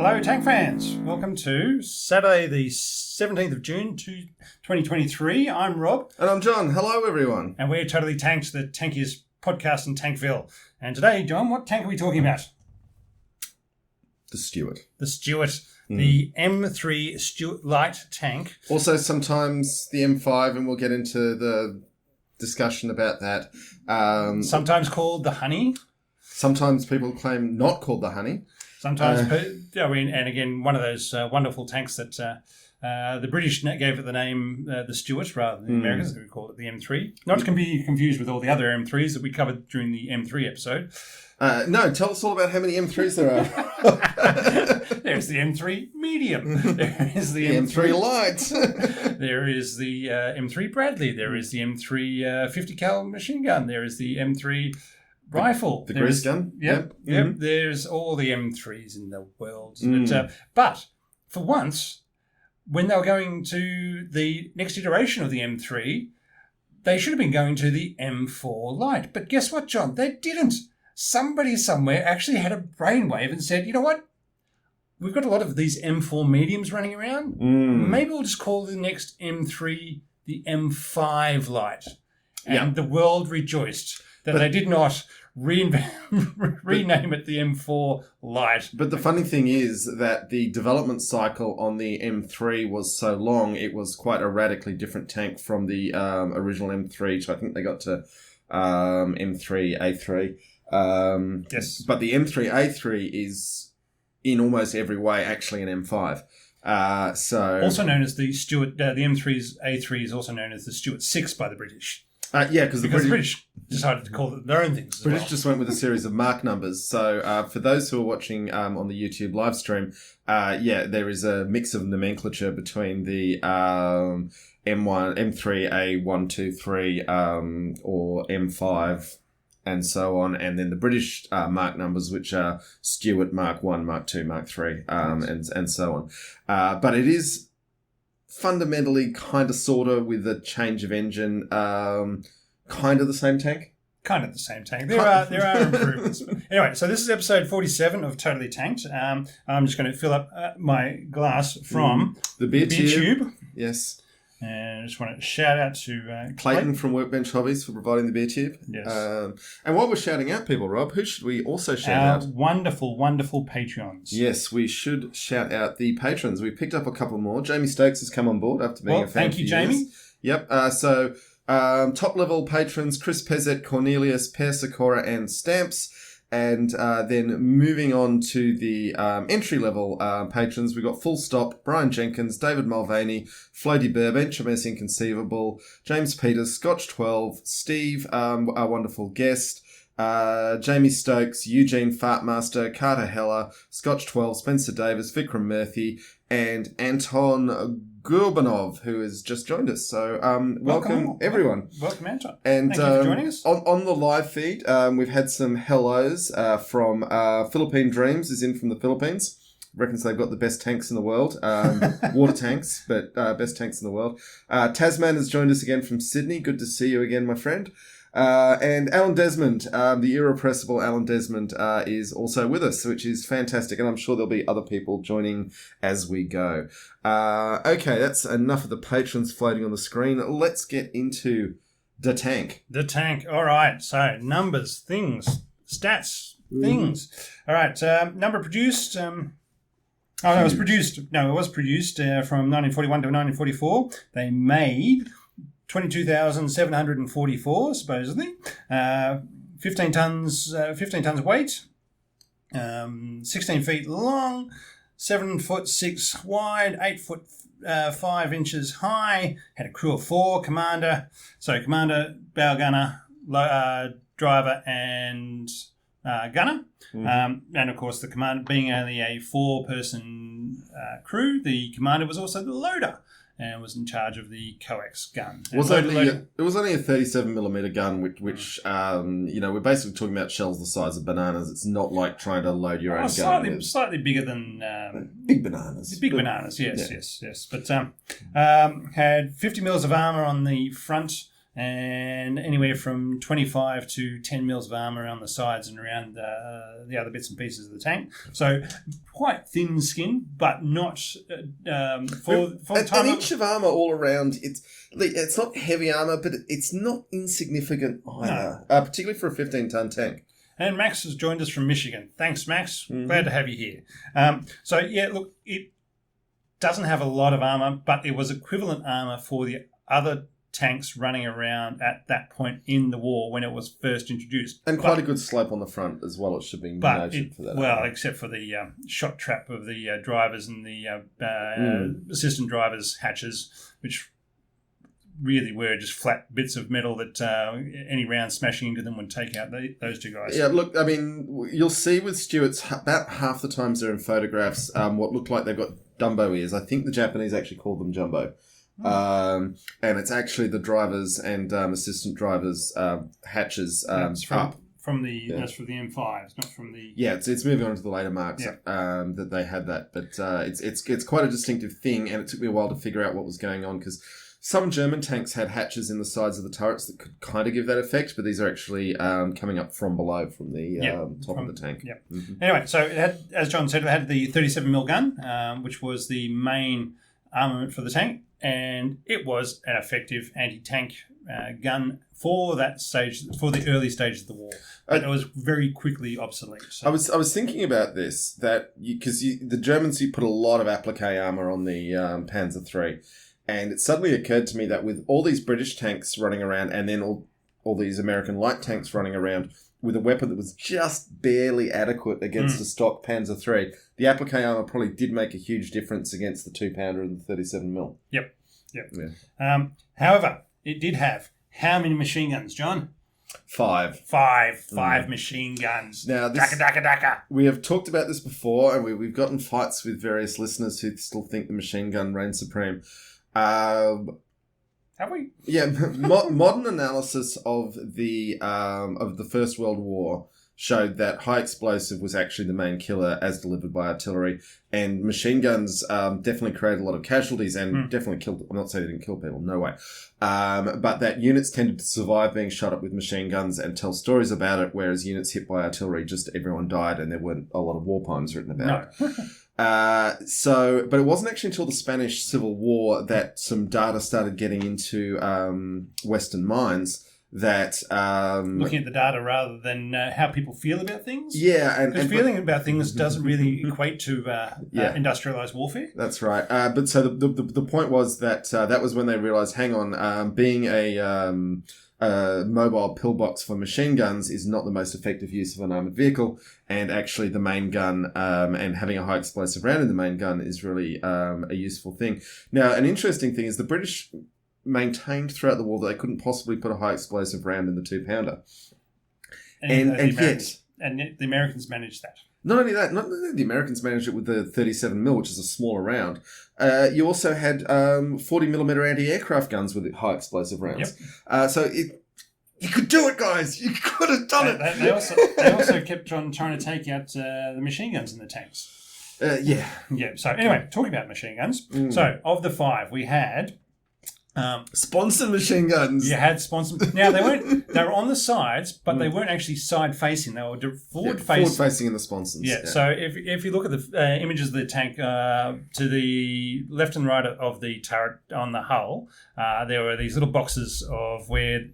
Hello, tank fans. Welcome to Saturday, the 17th of June, 2023. I'm Rob. And I'm John. Hello, everyone. And we're Totally Tanked, the tankiest podcast in Tankville. And today, John, what tank are we talking about? The Stuart. The Stuart. The M3 Stuart light tank. Also, sometimes the M5, and we'll get into the discussion about that. Sometimes called the Honey. Sometimes people claim not called the Honey. Sometimes, and again, one of those wonderful tanks that the British gave it the name the Stuart rather than the Americans, who called it the M3. Not to be confused with all the other M3s that we covered during the M3 episode. No, tell us all about how many M3s there are. There's the M3 Medium. There is the M3 Light. There is the M3 Bradley. There is the M3 50 cal machine gun. There is the M3 rifle. The grease gun. Yep. There's all the M3s in the world. But for once, when they were going to the next iteration of the M3, they should have been going to the M4 Light. But guess what, John? They didn't. Somebody somewhere actually had a brainwave and said, you know what? We've got a lot of these M4 mediums running around. Maybe we'll just call the next M3 the M5 Light. And the world rejoiced that they did not rename it the M4 Light. But the funny thing is that the development cycle on the M3 was so long, it was quite a radically different tank from the original M3. So I think they got to M3, A3. Yes. But the M3A3 is in almost every way actually an M5. Also known as the Stuart, the M3's A3 is also known as the Stuart 6 by the British. Because the British decided to call it their own things. British just went with a series of mark numbers. So for those who are watching on the YouTube live stream, there is a mix of nomenclature between the M1, M3, A1, 2, 3, or M5, and so on, and then the British mark numbers, which are Stuart Mark 1, Mark 2, Mark 3, and so on. But it is fundamentally kind of sort of with a change of engine, kind of the same tank. Kind of the same tank. There are improvements. Anyway, so this is episode 47 of Totally Tanked. I'm just going to fill up my glass from the beer tube. Yes. And I just want to shout out to Clayton from Workbench Hobbies for providing the beer tube. Yes. And while we're shouting out people, Rob, who should we also shout out? Wonderful, wonderful Patreons. Yes, we should shout out the patrons. We picked up a couple more. Jamie Stokes has come on board after being a fan. Thank you, Jamie. Yep. So top level patrons: Chris Pezzett, Cornelius, Pear Sakura, and Stamps. And then moving on to the entry-level patrons, we've got Full Stop, Brian Jenkins, David Mulvaney, Floaty Burb, HMS Inconceivable, James Peters, Scotch 12, Steve, our wonderful guest, Jamie Stokes, Eugene Fartmaster, Carter Heller, Scotch 12, Spencer Davis, Vikram Murthy, and Anton Gurbanov, who has just joined us. So welcome everyone. Welcome, Anton. And thank you for joining us. On the live feed, we've had some hellos from Philippine Dreams is in from the Philippines. Reckons they've got the best tanks in the world. Water tanks, but best tanks in the world. Tasman has joined us again from Sydney. Good to see you again, my friend. And Alan Desmond, the irrepressible Alan Desmond, is also with us, which is fantastic. And I'm sure there'll be other people joining as we go. Okay, that's enough of the patrons floating on the screen. Let's get into the tank. The tank. All right. So numbers, things, stats, things. All right. Number produced. It was produced from 1941 to 1944. They made 22,744, supposedly. 15 tons weight. 16 feet long. 7 foot 6 wide. 8 foot 5 inches high. Had a crew of 4. Commander, bow gunner, driver, and gunner. And of course, the commander, being only a 4-person crew, the commander was also the loader and was in charge of the coax gun. It was only a 37mm gun, which we're basically talking about shells the size of bananas. It's not like trying to load your own gun. Slightly bigger than big bananas. Yes. But had 50 mils of armour on the front and anywhere from 25 to 10 mils of armour on the sides and around the other bits and pieces of the tank. So quite thin skin, but not for the time. An inch of armour all around. It's not heavy armour, but it's not insignificant either, particularly for a 15-ton tank. And Max has joined us from Michigan. Thanks, Max. Mm-hmm. Glad to have you here. So, yeah, look, it doesn't have a lot of armour, but it was equivalent armour for the other tanks running around at that point in the war when it was first introduced. And quite a good slope on the front as well. It should be noted for that. Well, except for the shot trap of the drivers and the assistant drivers' hatches, which really were just flat bits of metal that any round smashing into them would take out those two guys. Yeah, look, I mean, you'll see with Stuart's, about half the times they're in photographs, what look like they've got Dumbo ears. I think the Japanese actually call them Jumbo. And it's actually the drivers and assistant drivers' hatches up. From the that's for the M5s, not from the. Yeah, it's moving on to the later marks that they had that, but it's quite a distinctive thing, and it took me a while to figure out what was going on because some German tanks had hatches in the sides of the turrets that could kind of give that effect, but these are actually coming up from below, from the top of the tank. Yep. Mm-hmm. Anyway, so it had, as John said, it had the 37mm gun, which was the main armament for the tank, and it was an effective anti-tank gun for that stage, for the early stage of the war. But it was very quickly obsolete. So. I was thinking about this, that because the Germans put a lot of applique armour on the Panzer III. And it suddenly occurred to me that with all these British tanks running around and then all these American light tanks running around with a weapon that was just barely adequate against a stock Panzer III, the applique armour probably did make a huge difference against the 2-pounder and the 37mm. Yep. Yeah. However, it did have how many machine guns, John? 5. Five machine guns. Now, Daka. We have talked about this before, and we've gotten fights with various listeners who still think the machine gun reigns supreme. Have we? Yeah, modern analysis of the First World War showed that high explosive was actually the main killer as delivered by artillery, and machine guns definitely created a lot of casualties and definitely killed. I'm not saying they didn't kill people, no way, but that units tended to survive being shot up with machine guns and tell stories about it, whereas units hit by artillery, just everyone died and there weren't a lot of war poems written about it. No. But it wasn't actually until the Spanish Civil War that some data started getting into Western minds that... Looking at the data rather than how people feel about things? Yeah. Because feeling about things doesn't really equate to industrialized warfare. That's right. But so the point was that that was when they realized, hang on, being a mobile pillbox for machine guns is not the most effective use of an armoured vehicle, and actually the main gun and having a high explosive round in the main gun is really a useful thing. Now, an interesting thing is the British maintained throughout the war that they couldn't possibly put a high explosive round in the 2-pounder. And yet... And the Americans managed that. Not only that, not only the Americans managed it with the 37mm, which is a smaller round. You also had 40mm anti-aircraft guns with high explosive rounds. Yep. So you could do it, guys. You could have done it. They also kept on trying to take out the machine guns in the tanks. Yeah. So anyway, talking about machine guns. So of the 5, we had. Sponson machine guns. You had Sponson. Now they were on the sides, but they weren't actually side facing. They were forward facing. Forward facing in the sponsons. Yeah. So if you look at the images of the tank to the left and right of the turret on the hull, there were these little boxes of where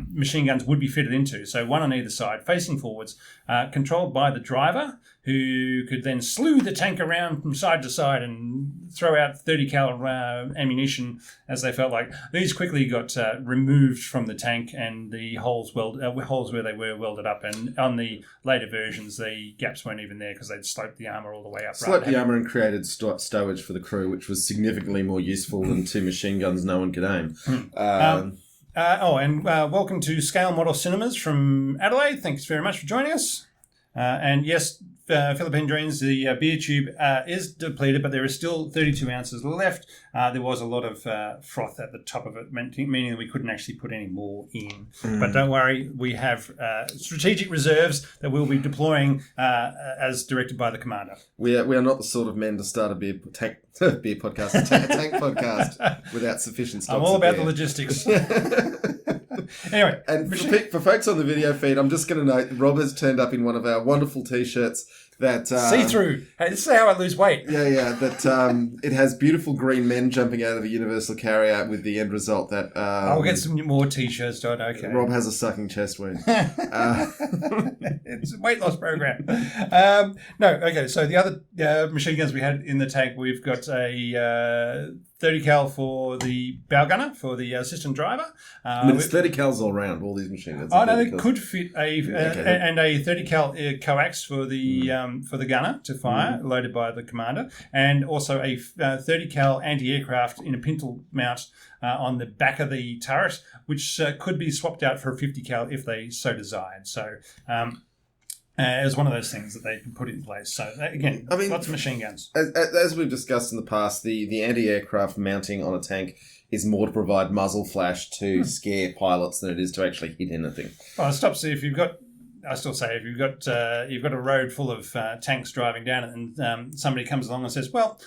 machine guns would be fitted into. So one on either side, facing forwards, controlled by the driver, who could then slew the tank around from side to side and throw out 30 cal ammunition as they felt like. These quickly got removed from the tank, and the holes where they were welded up. And on the later versions, the gaps weren't even there because they'd sloped the armour all the way up. Sloped the armour and created stowage for the crew, which was significantly more useful than 2 machine guns no one could aim. Welcome to Scale Model Cinemas from Adelaide. Thanks very much for joining us. And yes, Philippine Dreams, the beer tube is depleted, but there is still 32 ounces left. There was a lot of froth at the top of it, meaning that we couldn't actually put any more in. But don't worry, we have strategic reserves that we'll be deploying as directed by the commander. We are not the sort of men to start a beer podcast, a tank podcast without sufficient stocks. I'm all about the logistics. Anyway. And for folks on the video feed, I'm just going to note Rob has turned up in one of our wonderful T-shirts that... see-through. Hey, this is how I lose weight. Yeah. That it has beautiful green men jumping out of a universal carrier with the end result that... I'll get some more T-shirts, Stuart. Okay. Rob has a sucking chest wound. It's a weight loss program. Okay. So the other machine guns we had in the tank, we've got a 30 cal for the bow gunner, for the assistant driver. It's 30 cals all round, all these machine guns. Oh, no, they could fit and a 30 cal coax for the gunner to fire, loaded by the commander, and also a 30 cal anti-aircraft in a pintle mount on the back of the turret, which could be swapped out for a 50 cal if they so desired. So it was one of those things that they could put in place. So again, lots of machine guns. As we've discussed in the past, the anti-aircraft mounting on a tank is more to provide muzzle flash to scare pilots than it is to actually hit anything. Well, it stops if you've got. I still say if you've got a road full of tanks driving down it, and somebody comes along and says, "Well,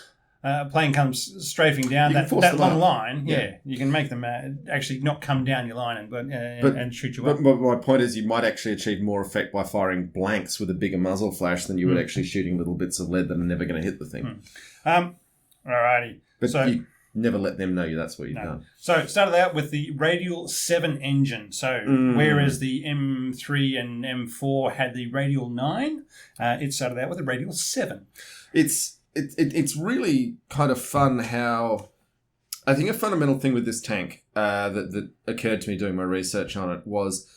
a plane comes strafing down that long line." Yeah, you can make them actually not come down your line and shoot you up. But my point is, you might actually achieve more effect by firing blanks with a bigger muzzle flash than you would actually shooting little bits of lead that are never going to hit the thing. Alrighty. But you never let them know that's what you've done. So it started out with the Radial 7 engine. So whereas the M3 and M4 had the Radial 9, it started out with the Radial 7. It's really kind of fun how... I think a fundamental thing with this tank that occurred to me doing my research on it was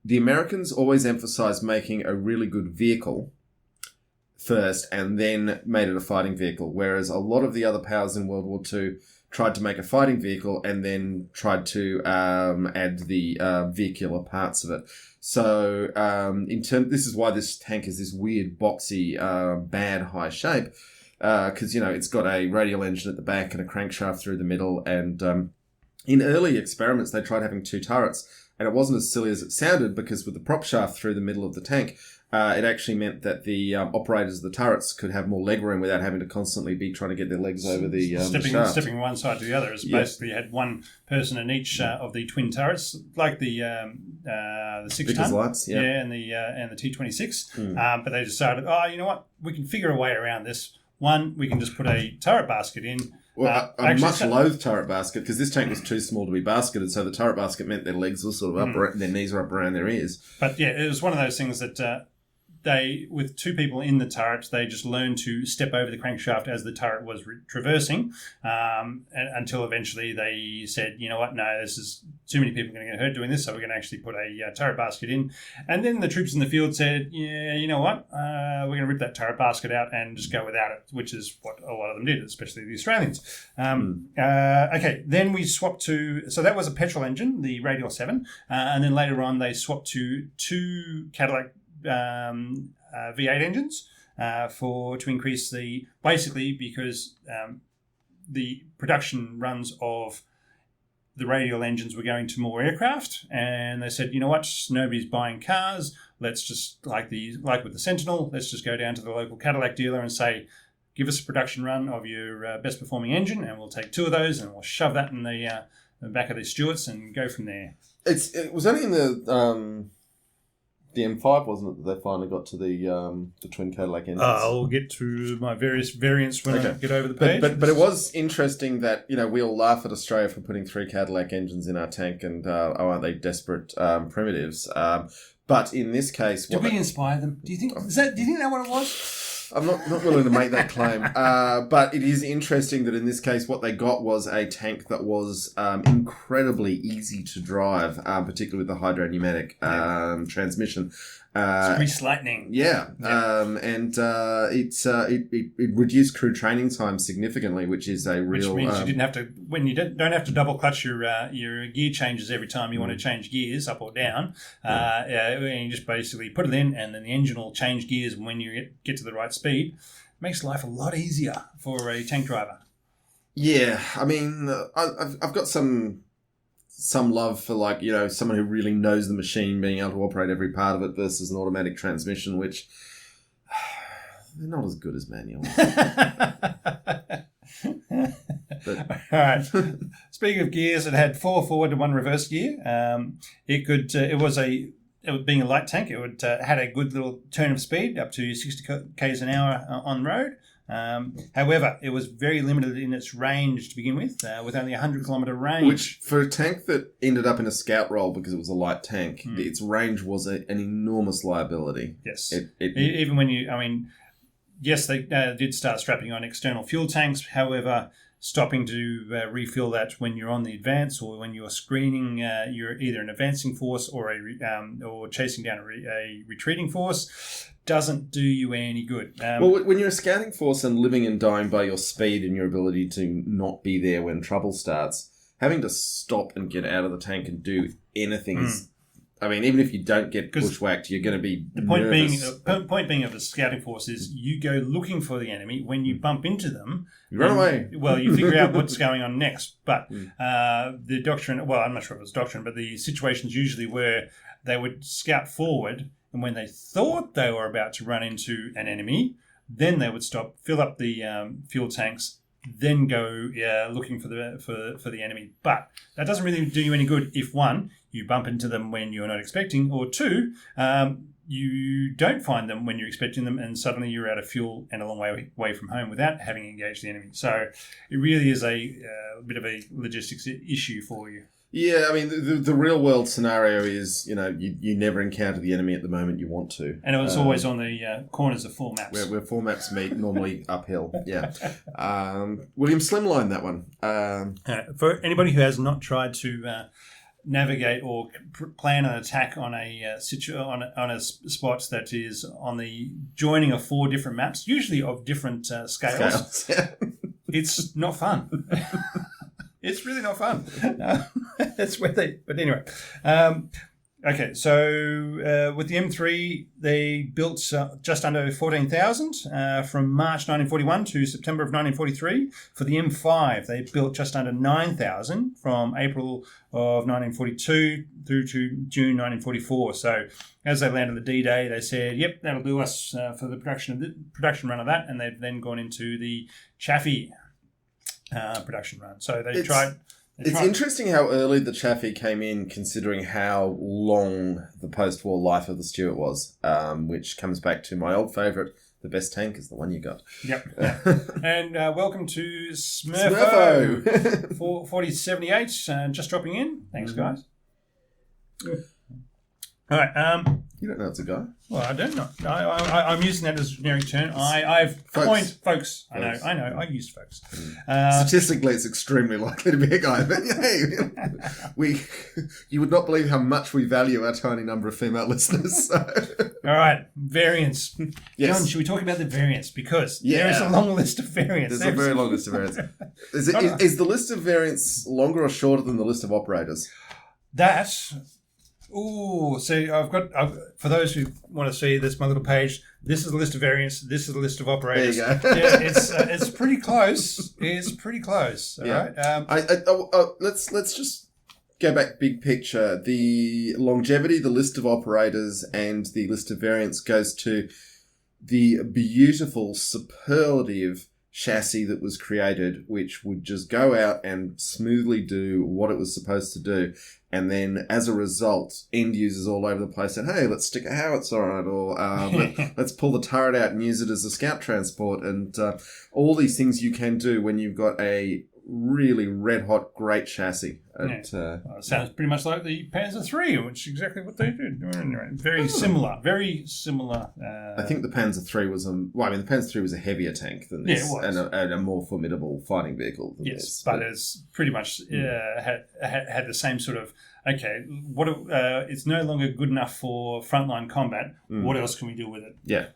the Americans always emphasised making a really good vehicle first and then made it a fighting vehicle, whereas a lot of the other powers in World War II tried to make a fighting vehicle and then tried to add the vehicular parts of it. So this is why this tank is this weird, boxy, bad high shape, because, it's got a radial engine at the back and a crankshaft through the middle. And in early experiments, they tried having two turrets, and it wasn't as silly as it sounded, because with the prop shaft through the middle of the tank, it actually meant that the operators of the turrets could have more leg room without having to constantly be trying to get their legs over the shaft. Stepping one side to the other. Basically had one person in each of the twin turrets, like the 6-ton. Lights, and the T-26. But they decided, you know what? We can figure a way around this. One, we can just put a turret basket in. Well, a much loathed turret basket, because this tank was too small to be basketed, so the turret basket meant their legs were sort of up, their knees were up around their ears. But yeah, it was one of those things that with two people in the turret, they just learned to step over the crankshaft as the turret was traversing, until eventually they said, you know what, no, this is too many people going to get hurt doing this, so we're going to actually put a turret basket in. And then the troops in the field said, yeah, you know what, we're going to rip that turret basket out and just go without it, which is what a lot of them did, especially the Australians. Okay, then we swapped to, so that was a petrol engine, the Radial 7, and then later on they swapped to two Cadillac V8 engines to increase because the production runs of the radial engines were going to more aircraft, and they said, you know what, nobody's buying cars, let's just, like with the Sentinel, let's just go down to the local Cadillac dealer and say, give us a production run of your best performing engine, and we'll take two of those and we'll shove that in the back of the Stuarts and go from there. It was only in the M5, wasn't it, that they finally got to the twin Cadillac engines? I'll get to my various variants when I get over the page. But it was interesting that, we all laugh at Australia for putting three Cadillac engines in our tank and, aren't they desperate primitives? But in this case... Did we inspire them? Do you think that what it was? I'm not willing to make that claim. But it is interesting that in this case, what they got was a tank that was incredibly easy to drive, particularly with the hydropneumatic transmission. Grease lightning. Yeah. And it reduced crew training time significantly, which is a real... Which means you didn't have to... When you don't have to double clutch your gear changes every time you want to change gears up or down. You just basically put it in, and then the engine will change gears when you get to the right speed. It makes life a lot easier for a tank driver. Yeah. I mean, I've got some love for, someone who really knows the machine, being able to operate every part of it versus an automatic transmission, which they're not as good as manual. But, All right. Speaking of gears, it had 4 forward and 1 reverse gear. Being a light tank, it had a good little turn of speed, up to 60 k's an hour on the road. However, it was very limited in its range to begin with only a 100-kilometre range. which, for a tank that ended up in a scout role because it was a light tank, its range was an enormous liability. Yes. Even when yes, they did start strapping on external fuel tanks. However, stopping to refill that when you're on the advance or when you're screening, you're either an advancing force or or chasing down a retreating force, doesn't do you any good. Well, when you're a scouting force and living and dying by your speed and your ability to not be there when trouble starts, having to stop and get out of the tank and do anything is... I mean, even if you don't get bushwhacked, you're going to be nervous. The point being of the scouting force is you go looking for the enemy. When you bump into them... You run away. Well, you figure out what's going on next. But the doctrine... Well, I'm not sure if it was doctrine, but the situations usually where they would scout forward, and when they thought they were about to run into an enemy, then they would stop, fill up the fuel tanks, then go looking for the enemy. But that doesn't really do you any good if, one, you bump into them when you're not expecting, or two, you don't find them when you're expecting them, and suddenly you're out of fuel and a long way away from home without having engaged the enemy. So it really is a bit of a logistics issue for you. Yeah, I mean, the real world scenario is, you never encounter the enemy at the moment you want to. And it was always on the corners of 4 maps. Where 4 maps meet, normally uphill, yeah. William Slimline, that one. For anybody who has not tried to navigate or plan an attack on a spot that is on the joining of 4 different maps, usually of different scales. Yeah. It's not fun. It's really not fun. That's where but anyway. Okay, so with the M3, they built just under 14,000 from March 1941 to September of 1943. For the M5, they built just under 9,000 from April of 1942 through to June 1944. So as they landed the D-Day, they said, yep, that'll do us for the production run of that, and they've then gone into the Chaffee production run. So It's interesting how early the Chaffee came in, considering how long the post-war life of the Stuart was, which comes back to my old favourite, the best tank is the one you got. Yep. And welcome to Smurfo 4078, just dropping in. Thanks, guys. All right. You don't know it's a guy? Well, I don't know. I'm using that as a generic term. I've coined folks. I know. I used folks. Statistically, it's extremely likely to be a guy. But hey, you would not believe how much we value our tiny number of female listeners. So. All right, variants. Yes. John, should we talk about the variants? Because there is a long list of variants. There's a very long list of variants. Is the list of variants longer or shorter than the list of operators? See, I've got, for those who want to see this, my little page, this is the list of variants, this is the list of operators. There you go. Yeah, it's pretty close. It's pretty close. All right. Let's just go back big picture. The longevity, the list of operators, and the list of variants goes to the beautiful, superlative chassis that was created, which would just go out and smoothly do what it was supposed to do. And then, as a result, end users all over the place said, hey, let's stick a howitzer on it, or let's pull the turret out and use it as a scout transport. And all these things you can do when you've got a really red-hot, great chassis. It sounds pretty much like the Panzer III, which is exactly what they did. Very similar. I think the Panzer III was the Panzer III was a heavier tank than this, it was. and a more formidable fighting vehicle than this. But it's pretty much had the same sort of, it's no longer good enough for frontline combat. What else can we do with it? Yeah.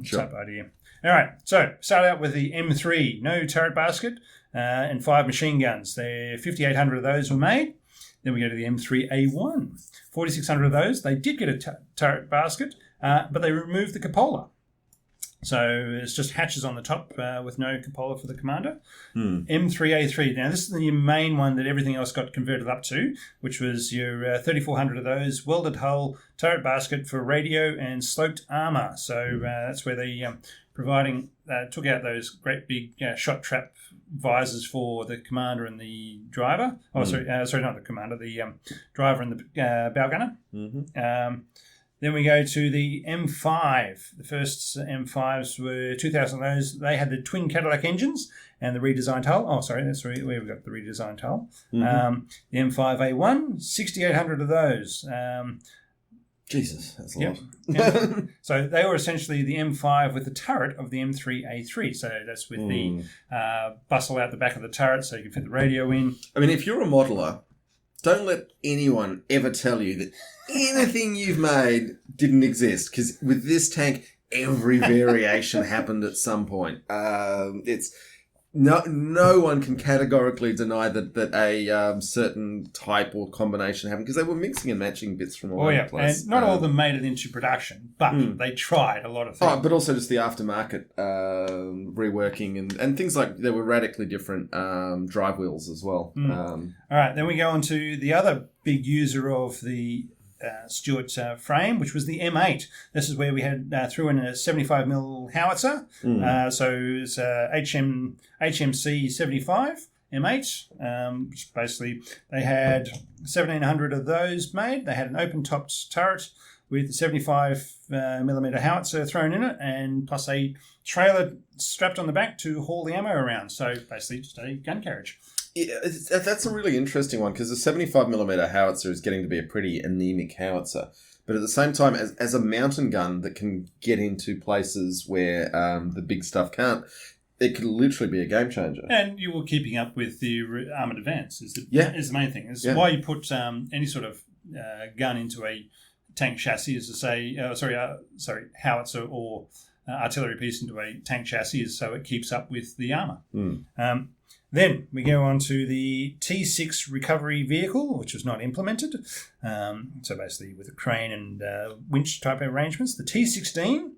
Sure. Type idea. All right, so start out with the M3, no turret basket, and 5 machine guns. 5,800 of those were made. Then we go to the M3A1. 4,600 of those. They did get a turret basket, but they removed the cupola. So it's just hatches on the top with no cupola for the commander. M3A3. Now, this is the main one that everything else got converted up to, which was your 3,400 of those, welded hull, turret basket for radio, and sloped armour. So that's where they took out those great big shot trap visors for the commander and the driver. Oh, sorry, not the commander, the driver and the bow gunner. Then we go to the M5. The first M5s were 2,000 of those. They had the twin Cadillac engines and the redesigned hull. Oh, sorry, that's where we've got the redesigned hull. The M5A1, 6,800 of those. Jesus, that's a lot. So they were essentially the M5 with the turret of the M3A3. So that's with the bustle out the back of the turret so you can fit the radio in. I mean, if you're a modeler, don't let anyone ever tell you that anything you've made didn't exist, because with this tank, every variation happened at some point. It's no one can categorically deny that a certain type or combination happened, because they were mixing and matching bits from all over the place. And not all of them made it into production, but they tried a lot of things. Oh, but also just the aftermarket reworking and things like there were radically different drive wheels as well. All right, then we go on to the other big user of the Stuart frame, which was the M8. This is where we had threw in a 75mm howitzer. So it's HMC 75 M8. Which basically, they had 1,700 of those made. They had an open-topped turret with a 75mm howitzer thrown in it, and plus a trailer strapped on the back to haul the ammo around. So basically, just a gun carriage. Yeah, that's a really interesting one, because the 75mm howitzer is getting to be a pretty anemic howitzer. But at the same time, as a mountain gun that can get into places where the big stuff can't, it could literally be a game changer. And you were keeping up with the armoured advance is the main thing. It's why you put any sort of gun into a tank chassis, is to say, howitzer or artillery piece into a tank chassis, is so it keeps up with the armour. Then we go on to the T6 recovery vehicle, which was not implemented. So basically with a crane and winch type arrangements. The T16,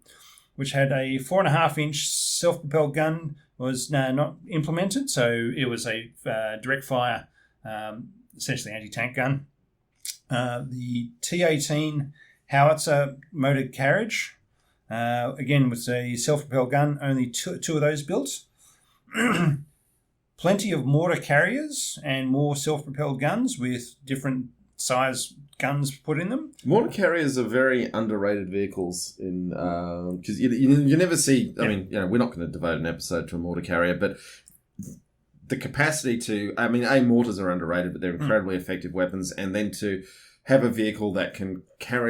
which had a 4.5-inch self-propelled gun, was not implemented. So it was a direct fire, essentially anti-tank gun. The T18 howitzer motor carriage, again with a self-propelled gun, only two of those built. Plenty of mortar carriers and more self-propelled guns with different size guns put in them. Mortar carriers are very underrated vehicles in because you never see. I mean, we're not going to devote an episode to a mortar carrier, but the capacity to. I mean, mortars are underrated, but they're incredibly effective weapons, and then to have a vehicle that can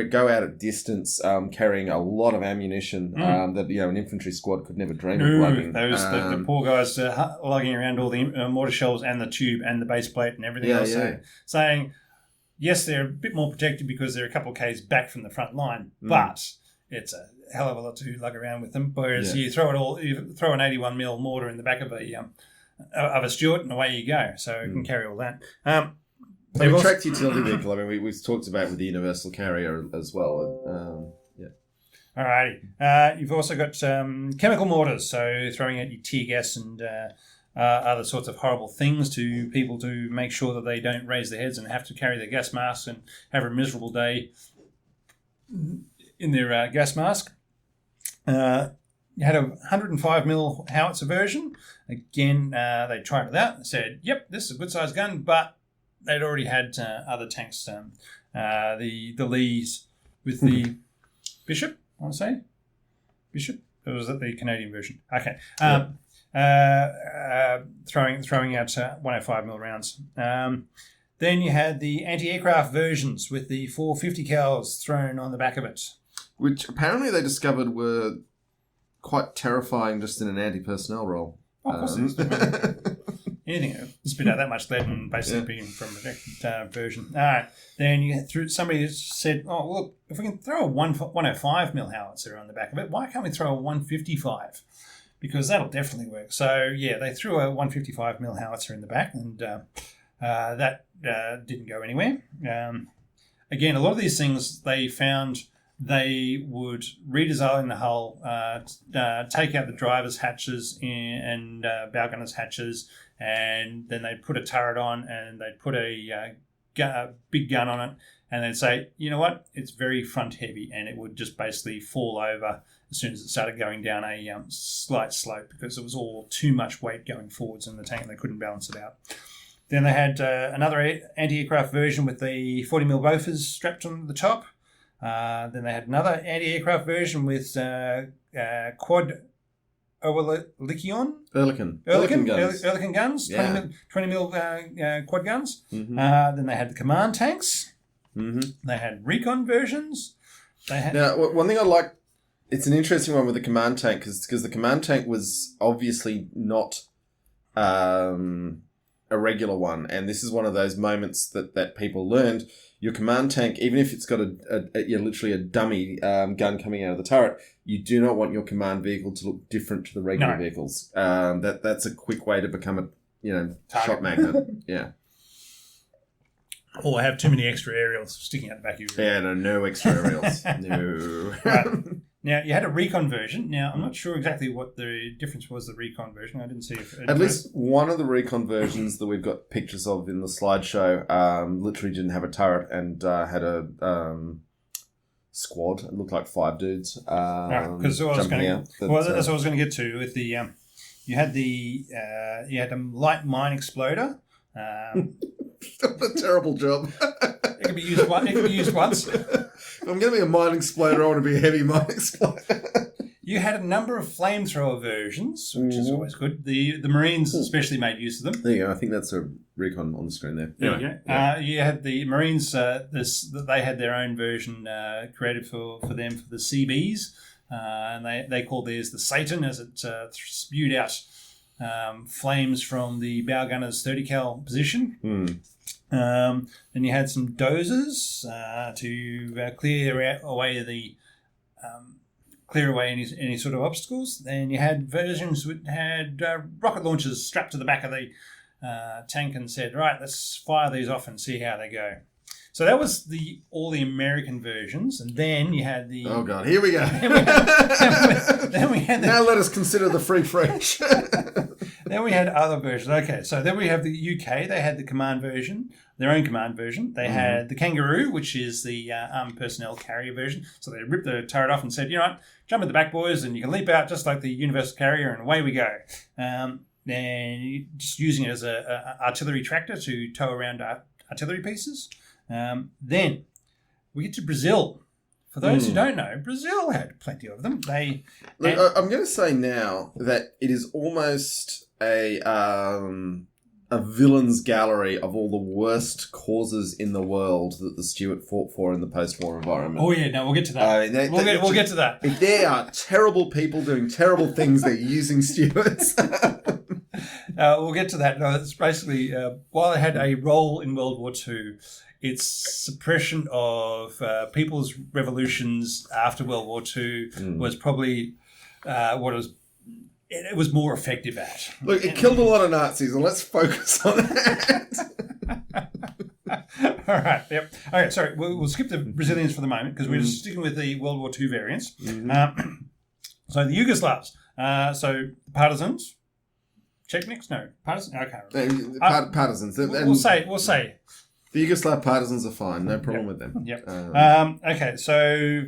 go out at distance, carrying a lot of ammunition that an infantry squad could never dream of lugging. The poor guys lugging around all the mortar shells and the tube and the base plate and everything else. So saying, yes, they're a bit more protected because they're a couple of k's back from the front line, but it's a hell of a lot to lug around with them. Whereas you throw an 81mm mortar in the back of a Stuart and away you go. So it can carry all that. Tracked utility vehicle. I mean, we've talked about with the universal carrier as well. Alrighty. You've also got chemical mortars, so throwing out your tear gas and other sorts of horrible things to people to make sure that they don't raise their heads and have to carry their gas masks and have a miserable day in their gas mask. You had a 105mm howitzer version. Again, they tried it out and said, yep, this is a good sized gun, but they'd already had other tanks, the Lees with the Bishop, I want to say. Bishop? Or was that the Canadian version? Okay. Throwing out 105mm rounds. Then you had the anti-aircraft versions with the 450 cals thrown on the back of it. Which apparently they discovered were quite terrifying just in an anti-personnel role. Oh, of course it is. Anything spit out that much lead and basically being from a version. All right. Then somebody said, oh, look, if we can throw a 105mm howitzer on the back of it, why can't we throw a 155? Because that'll definitely work. So, they threw a 155mm howitzer in the back, and that didn't go anywhere. Again, a lot of these things they found they would redesign the hull, take out the driver's hatches and bow gunner's hatches, and then they'd put a turret on and they'd put a big gun on it, and they'd say, you know what, it's very front heavy, and it would just basically fall over as soon as it started going down a slight slope because it was all too much weight going forwards in the tank and they couldn't balance it out. Then they had another anti-aircraft version with the 40mm Bofors strapped on the top. Then they had another anti-aircraft version with quad Oerlikon guns, Yeah. 20mm quad guns. Mm-hmm. Then they had the command tanks. Mm-hmm. They had recon versions. Now, one thing I like, it's an interesting one with the command tank because the command tank was obviously not a regular one, and this is one of those moments that people learned. Your command tank, even if it's got literally a dummy gun coming out of the turret, you do not want your command vehicle to look different to the regular vehicles. That's a quick way to become a shot magnet. Yeah. Or have too many extra aerials sticking out the back of your Yeah, no extra aerials. No. Right. Now, you had a recon version. Now, I'm not sure exactly what the difference was, the recon version. I didn't see it. At least one of the recon versions that we've got pictures of in the slideshow literally didn't have a turret and had a squad. It looked like 5 dudes because jumping out. That's what I was going to get to. With the you had a light mine exploder. What a terrible job. It could be used once. If I'm going to be a mine exploder, I want to be a heavy mine exploder. You had a number of flamethrower versions, which is always good. The Marines especially made use of them. There you go. I think that's a recon on the screen there. Anyway, you had the Marines. They had their own version created for them for the CBs, and they called theirs the Satan, as it spewed out flames from the bow gunner's 30 cal position. Then you had some dozers to clear away any sort of obstacles. Then you had versions that had rocket launchers strapped to the back of the tank and said, right, let's fire these off and see how they go. So that was all the American versions, and then you had the... Oh, God, here we go. then we had now let us consider the free French. Then we had other versions. Okay, so then we have the UK. They had the command version, their own command version. They had the Kangaroo, which is the armed personnel carrier version. So they ripped the turret off and said, you know what, jump at the back, boys, and you can leap out just like the universal carrier, and away we go. Then just using it as a artillery tractor to tow around artillery pieces. Then we get to Brazil. For those who don't know, Brazil had plenty of them. I'm going to say now that it is almost a villain's gallery of all the worst causes in the world that the Stuart fought for in the post-war environment. Oh yeah, no, we'll get to that. We'll get to that. If there are terrible people doing terrible things, they're using Stuarts. We'll get to that. No, it's basically while they had a role in World War II, its suppression of people's revolutions after World War II was probably what it was more effective at. Look, it killed a lot of Nazis, and let's focus on that. All right. Yep. Okay. Sorry. We'll skip the Brazilians for the moment because we're just sticking with the World War II variants. So the Yugoslavs. So the partisans. Chechniks? No. Partisans? I can't remember. Partisans. We'll say. The Yugoslav partisans are fine. No problem with them. Yep. Okay. So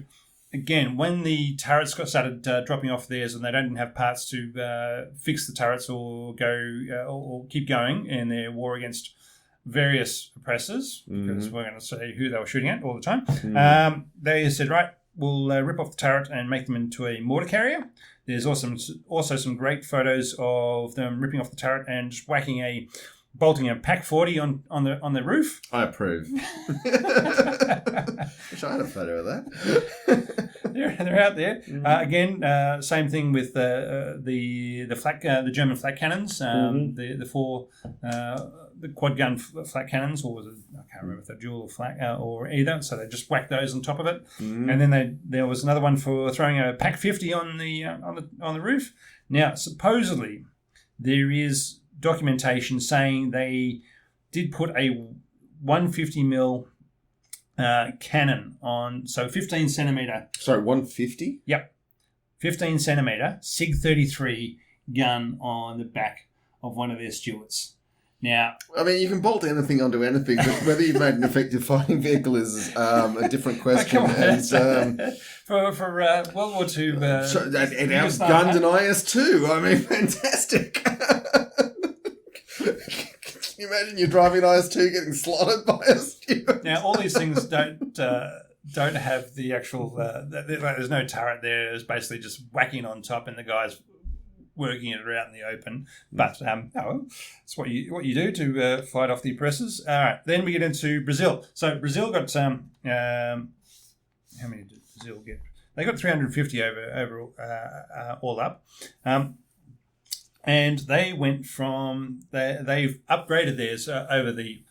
again, when the turrets started dropping off theirs and they didn't have parts to fix the turrets or go or keep going in their war against various oppressors, because we're going to say who they were shooting at all the time, they said, right, we'll rip off the turret and make them into a mortar carrier. There's also some great photos of them ripping off the turret and just bolting a Pac 40 on the roof. I approve. Wish I had a photo of that. They're out there. Again, same thing with the German flak cannons. The four the quad gun flak cannons, or was it? I can't remember if they're dual flak or either. So they just whacked those on top of it, and then there was another one for throwing a Pac 50 on the roof. Now, supposedly, there is documentation saying they did put a 150mm cannon on, so 15 centimetre. Sorry, 150? Yep, 15 centimetre SIG 33 gun on the back of one of their Stuarts. Now, I mean, you can bolt anything onto anything, but whether you've made an effective fighting vehicle is a different question. And, for World War II, it outgunned an IS-2. I mean, fantastic. Can you imagine you're driving an IS-2 getting slaughtered by a Stuart? Now, all these things don't have the actual. There's no turret there. It's basically just whacking on top, and the guy's working it out in the open. But it's what you do to fight off the oppressors. All right, then we get into Brazil. So Brazil got how many did Brazil get? They got 350 over all up. And they went from they've upgraded theirs over the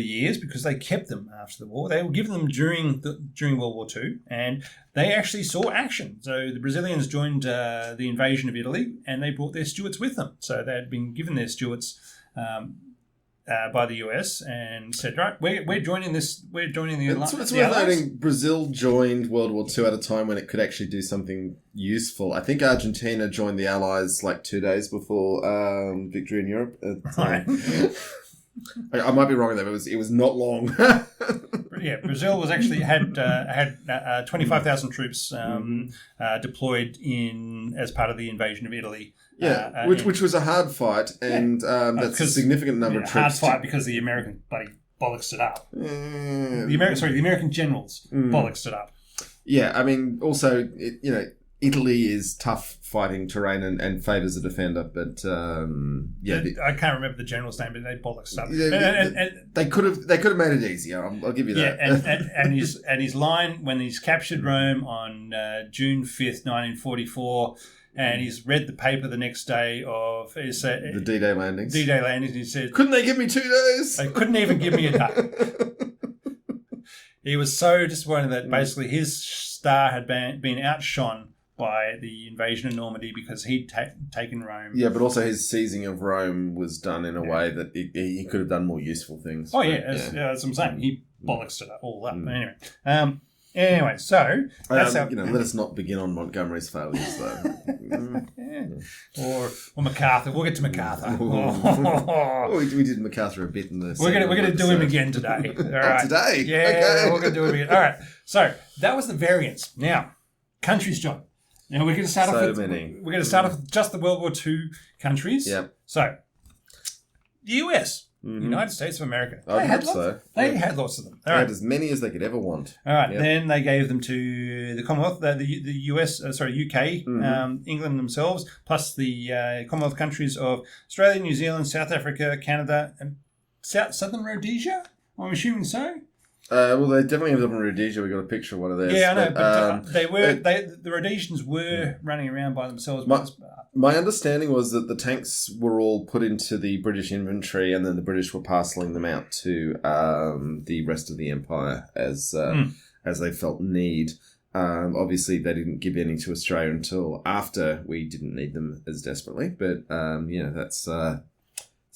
years because they kept them after the war. They were given them during World War II, and they actually saw action. So the Brazilians joined the invasion of Italy, and they brought their Stuarts with them. So they had been given their Stuarts by the US and said, right, we're joining this. We're joining the Allies. It's worth noting Brazil joined World War II at a time when it could actually do something useful. I think Argentina joined the Allies like 2 days before victory in Europe. Right. I might be wrong there, but it was not long. Yeah, Brazil was actually had 25,000 troops deployed as part of the invasion of Italy. Yeah, which was a hard fight, and that's a significant number of troops. Hard fight because the American bloody bollocks it up. The American generals bollocks it up. Yeah, I mean, also, Italy is tough fighting terrain and favours a defender, but I can't remember the general's name, but they bollocks up. They could have made it easier. I'll give you that. Yeah, and his line when he's captured Rome on June 5th, 1944. And he's read the paper the next day of the D-Day landings. D-Day landings, and he said, "Couldn't they give me 2 days? They couldn't even give me a day." He was so disappointed that basically his star had been outshone by the invasion of Normandy because he'd taken Rome. Yeah, but also his seizing of Rome was done in a way that he could have done more useful things. Oh, that's what I'm saying. He bollocks it all up. Anyway, so that's how. Let us not begin on Montgomery's failures, though. Or MacArthur. We'll get to MacArthur. We did MacArthur a bit in the. We're gonna do him again today. All right. Today. Yeah, okay. We're gonna do him again. All right. So that was the variants. Now, countries, John. Now we're gonna start off with many. We're gonna start off with just the World War II countries. Yep. So the US. United States of America. I hope so. They had lots of them. They had as many as they could ever want. All right. Yep. Then they gave them to the Commonwealth, the US, UK, England themselves, plus the Commonwealth countries of Australia, New Zealand, South Africa, Canada, and Southern Rhodesia. I'm assuming so. Well, they definitely have them in Rhodesia. We got a picture of one of theirs. Yeah, I know, but the Rhodesians were running around by themselves. My understanding was that the tanks were all put into the British inventory, and then the British were parcelling them out to the rest of the empire as they felt need. Obviously, they didn't give any to Australia until after we didn't need them as desperately. But that's how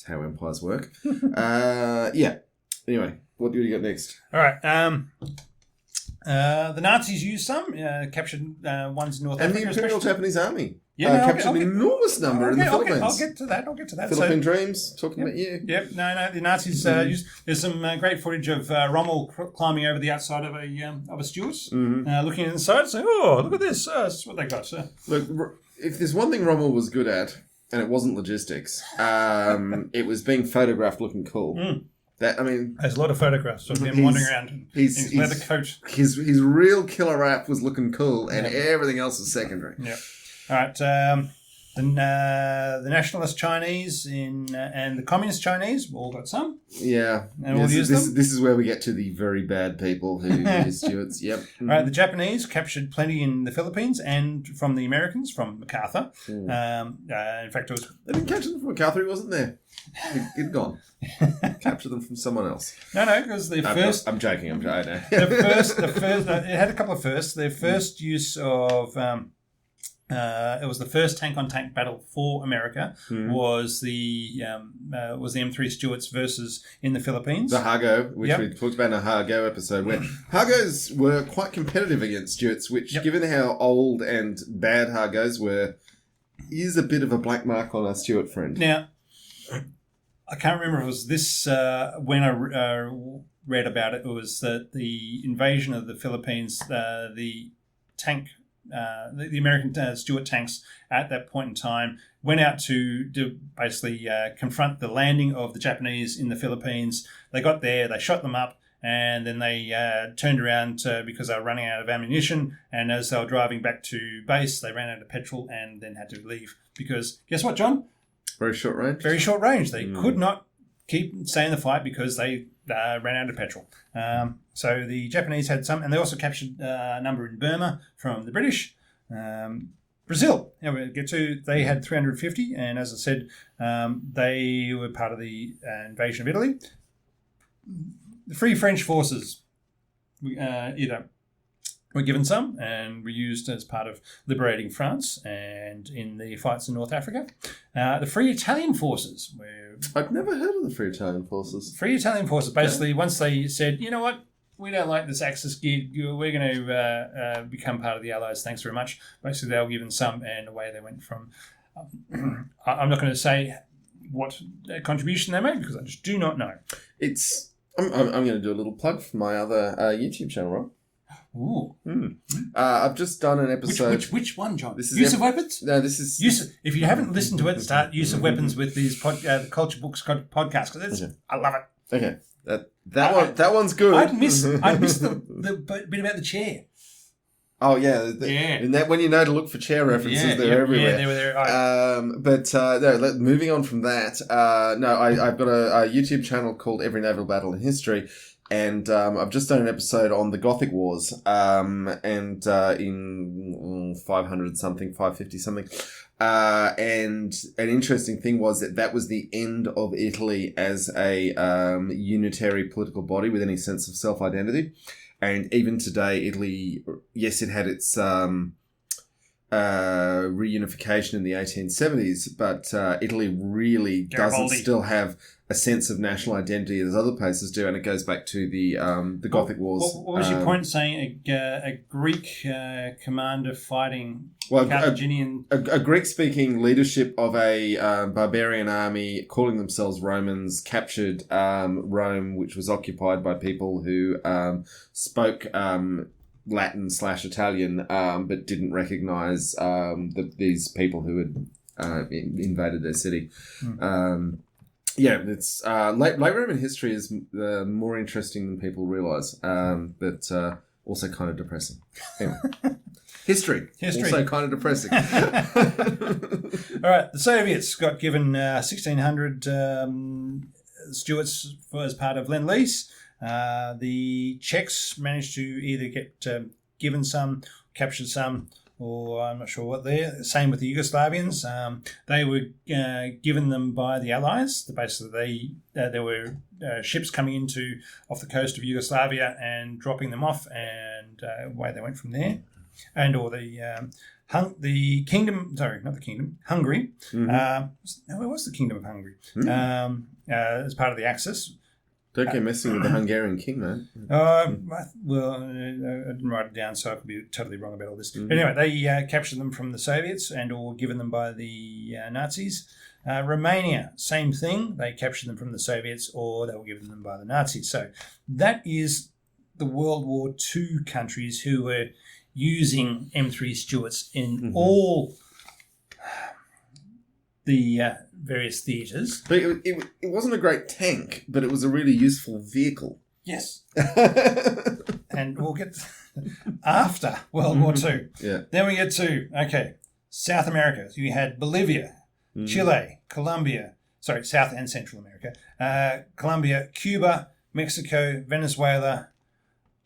empires work. Anyway, what do you got next? All right. The Nazis used some, captured ones in North Africa. And the Imperial Japanese Army captured an enormous number in the Philippines. I'll get to that. Philippine Dreams, talking about you. Yep. No, the Nazis used... There's some great footage of Rommel climbing over the outside of a Stuart, looking inside, saying, "Oh, look at this. This is what they got." So. Look, if there's one thing Rommel was good at, and it wasn't logistics, it was being photographed looking cool. There's a lot of photographs of him wandering around in his leather coat. His real killer app was looking cool, and everything else is secondary. Yeah. All right. The nationalist Chinese and the communist Chinese all got some. Yeah. And we'll use them. This is where we get to the very bad people who use Stuarts. Yep. All right. The Japanese captured plenty in the Philippines and from the Americans, from MacArthur. In fact, it was... They didn't capture them from MacArthur. He wasn't there. He'd gone. Capture them from someone else. No, because the first... I'm joking. The first... It had a couple of firsts. Their first use of... It was the first tank-on-tank battle for America. Was the M3 Stuarts versus in the Philippines. The Hargo, which we talked about in a Hargo episode, where Hargos were quite competitive against Stuarts, which, given how old and bad Hargos were, is a bit of a black mark on our Stuart friend. Now, I can't remember if it was this when I read about it. It was that the invasion of the Philippines, the tank. The American Stuart tanks at that point in time went out to basically confront the landing of the Japanese in the Philippines. They got there, they shot them up, and then they turned around because they were running out of ammunition. And as they were driving back to base, they ran out of petrol and then had to leave. Because guess what, John? Very short range. Very short range. They could not stay in the fight because they ran out of petrol. So the Japanese had some, and they also captured a number in Burma from the British. Brazil, they had 350, and as I said, they were part of the invasion of Italy. The Free French forces were given some and were used as part of liberating France and in the fights in North Africa. The Free Italian forces were... I've never heard of the Free Italian forces. Free Italian forces, basically, once they said, you know what, we don't like this Axis gig, we're going to become part of the Allies, thanks very much. Basically, they were given some, and away they went from... I'm not going to say what contribution they made, because I just do not know. I'm going to do a little plug for my other YouTube channel, Rob. Ooh. I've just done an episode. Which one, John? This is Use of Weapons? No, this is if you haven't listened to it, start Use of Weapons with these the Culture Books podcast, because I love it. Okay, that one's good. I'd miss the bit about the chair. Oh yeah, and that when you know to look for chair references, they're everywhere. Yeah, they were there. Moving on from that, I've got a YouTube channel called Every Naval Battle in History. And I've just done an episode on the Gothic Wars, and in 500 something, 550 something. And an interesting thing was that was the end of Italy as a unitary political body with any sense of self-identity. And even today, Italy, yes, it had its reunification in the 1870s, but Italy really doesn't still have a sense of national identity as other places do, and it goes back to the Gothic Wars. What was your point saying? A Greek commander fighting Carthaginian... A Greek-speaking leadership of a barbarian army calling themselves Romans captured Rome, which was occupied by people who spoke Latin/Italian, but didn't recognise these people who had invaded their city. It's late Roman history is more interesting than people realise, but also kind of depressing. Anyway, history also kind of depressing. All right, the Soviets got given 1,600 Stuarts as part of Lend-Lease. The Czechs managed to either get given some, captured some, or I'm not sure what they're. Same with the Yugoslavians. They were given them by the Allies. Basically, there were ships coming off the coast of Yugoslavia and dropping them off, and away they went from there. And or the kingdom, sorry, not the kingdom, Hungary. Mm-hmm. It was the kingdom of Hungary. Mm-hmm. As part of the Axis. Don't get messing with the Hungarian king, man. Well, I didn't write it down, so I could be totally wrong about all this. Mm-hmm. But anyway, they captured them from the Soviets and or given them by the Nazis. Romania, same thing. They captured them from the Soviets or they were given them by the Nazis. So that is the World War II countries who were using M3 Stuarts in all the various theatres. But it wasn't a great tank, but it was a really useful vehicle. Yes. And we'll get after World War II. Yeah. Then we get to, South America. So you had Bolivia, Chile, Colombia, South and Central America, Colombia, Cuba, Mexico, Venezuela,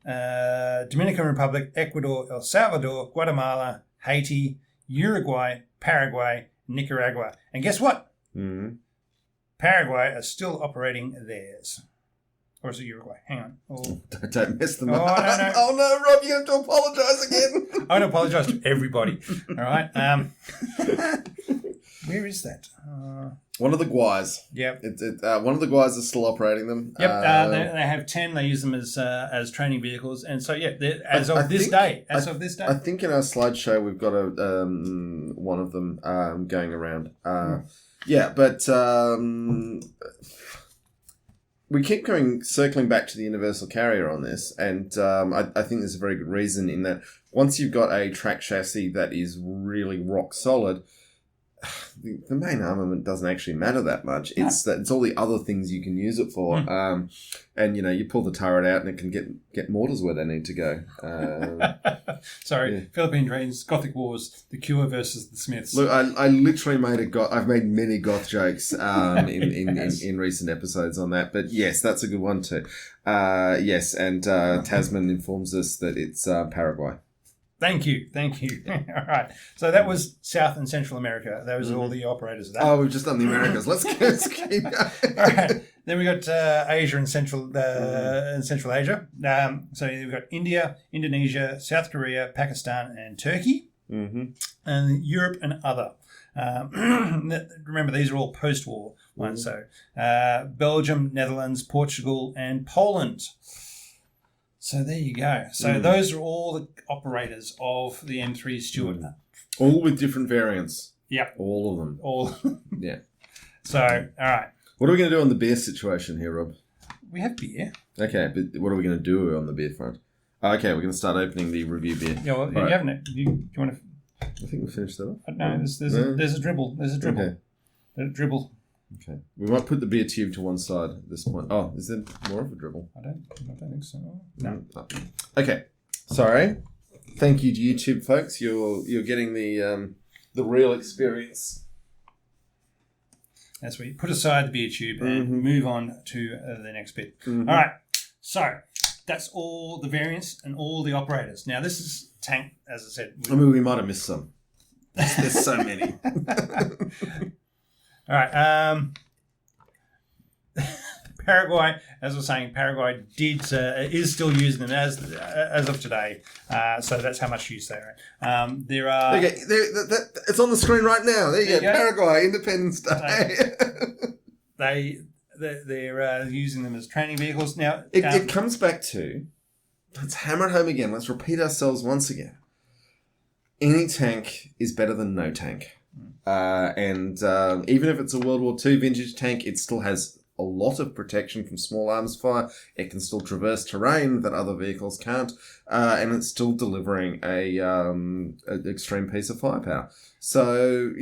Dominican Republic, Ecuador, El Salvador, Guatemala, Haiti, Uruguay, Paraguay, Nicaragua. And guess what? Mm-hmm. Paraguay are still operating theirs. Or is it Uruguay? Hang on. Oh, Don't mess them Oh, up. no. Oh, no, Rob, you have to apologise again. I want to apologise to everybody. All right. Where is that? One of the guys. Yep. One of the guys is still operating them. Yep. They have 10. They use them as training vehicles, and so as of this day. I think in our slideshow we've got one of them going around. Yeah, but we keep circling back to the universal carrier on this, and I think there's a very good reason in that once you've got a track chassis that is really rock solid, the main armament doesn't actually matter that much. It's all the other things you can use it for. And you pull the turret out and it can get mortars where they need to go. Sorry, Philippine Dreams, Gothic Wars, The Cure versus the Smiths. Look, I literally I've made many goth jokes in recent episodes on that, but yes, that's a good one too. Yes, and Tasman informs us that it's Paraguay. Thank you. All right. So that was South and Central America. Those are all the operators of that. Oh, we've just done the Americas. Let's keep going. All right. Then we got Asia and Central Asia. So we've got India, Indonesia, South Korea, Pakistan, and Turkey. Mm-hmm. And Europe and other. Remember, these are all post-war ones. So Belgium, Netherlands, Portugal, and Poland. So there you go. So those are all the operators of the M3 Stuart. All with different variants. Yep. All of them. All. Yeah. So, all right. What are we going to do on the beer situation here, Rob? We have beer. Okay, but what are we going to do on the beer front? Okay, we're going to start opening the review beer. Yeah, well, you haven't it. Do you want to... I think we finished that off. No, there's a dribble. There's a dribble. Okay. A dribble. Okay. We might put the beer tube to one side at this point. Oh, is there more of a dribble? I don't think so. No. Okay. Sorry. Thank you to YouTube folks. You're getting the real experience. As we put aside the beer tube and move on to the next bit. Mm-hmm. All right. So that's all the variants and all the operators. Now this is tank, as I said. We might have missed some. There's so many. All right. Paraguay, as I was saying, Paraguay is still using them as of today. So that's how much use they are. There are. Okay, it's on the screen right now. There you go. Paraguay, Independence Day. They're using them as training vehicles now. It comes back to, let's hammer it home again. Let's repeat ourselves once again. Any tank is better than no tank. And even if it's a World War II vintage tank, it still has a lot of protection from small arms fire. It can still traverse terrain that other vehicles can't, and it's still delivering an extreme piece of firepower. So,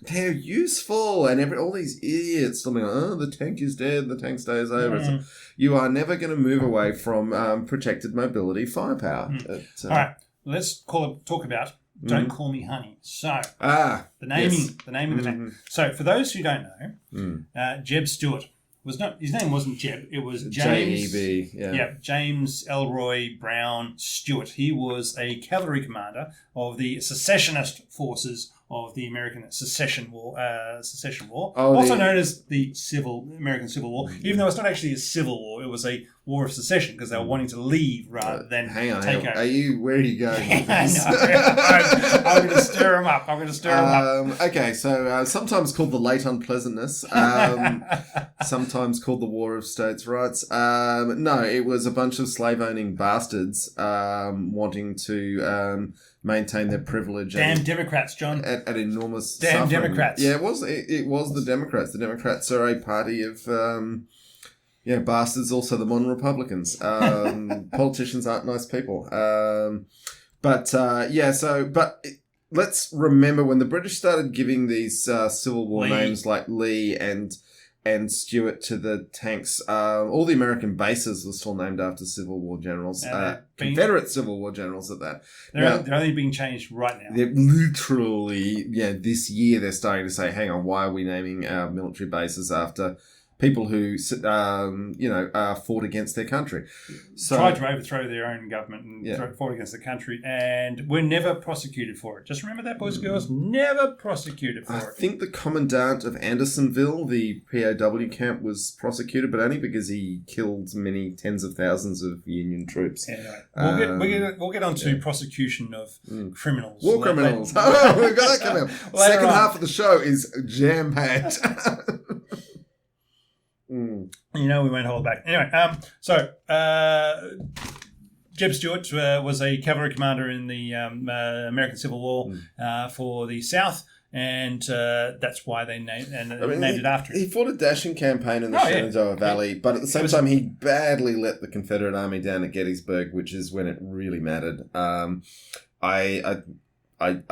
they're useful, and all these idiots still being like, oh, the tank is dead, the tank stays over. So you are never going to move away from protected mobility firepower. All right, let's talk about Don't Call Me Honey. So, the naming of the tank. So, for those who don't know, Jeb Stuart his name wasn't Jeb, it was James. J-E-B, yeah. James Elroy Brown Stuart. He was a cavalry commander of the secessionist forces of the American Secession War, also known as the American Civil War. Even though it's not actually a civil war, it was a war of secession because they were wanting to leave rather than take over. Where are you going with this? I'm going to stir them up. Okay, so sometimes called the Late Unpleasantness, sometimes called the War of States' Rights. No, it was a bunch of slave-owning bastards wanting to maintain their privilege. Damn Democrats, John. At enormous Damn suffering. Democrats. Yeah, it was the Democrats. The Democrats are a party of bastards, also the modern Republicans. Politicians aren't nice people. Let's remember when the British started giving these Civil War names like Lee and Stuart to the tanks, all the American bases were still named after Civil War generals, Confederate Civil War generals at that. They're only being changed right now. They're literally, this year they're starting to say, hang on, why are we naming our military bases after people who fought against their country. So tried to overthrow their own government and fought against the country, and were never prosecuted for it. Just remember that, boys and girls, never prosecuted for it. I think the commandant of Andersonville, the POW camp, was prosecuted, but only because he killed many tens of thousands of Union troops. Anyway, we'll get on to prosecution of criminals. War criminals. Oh, we've got that coming up. Second half of the show is jam-packed. We won't hold back. Anyway, Jeb Stuart was a cavalry commander in the American Civil War for the South, and that's why they named it after him. He fought a dashing campaign in the Shenandoah Valley, but at the same time, he badly let the Confederate Army down at Gettysburg, which is when it really mattered. I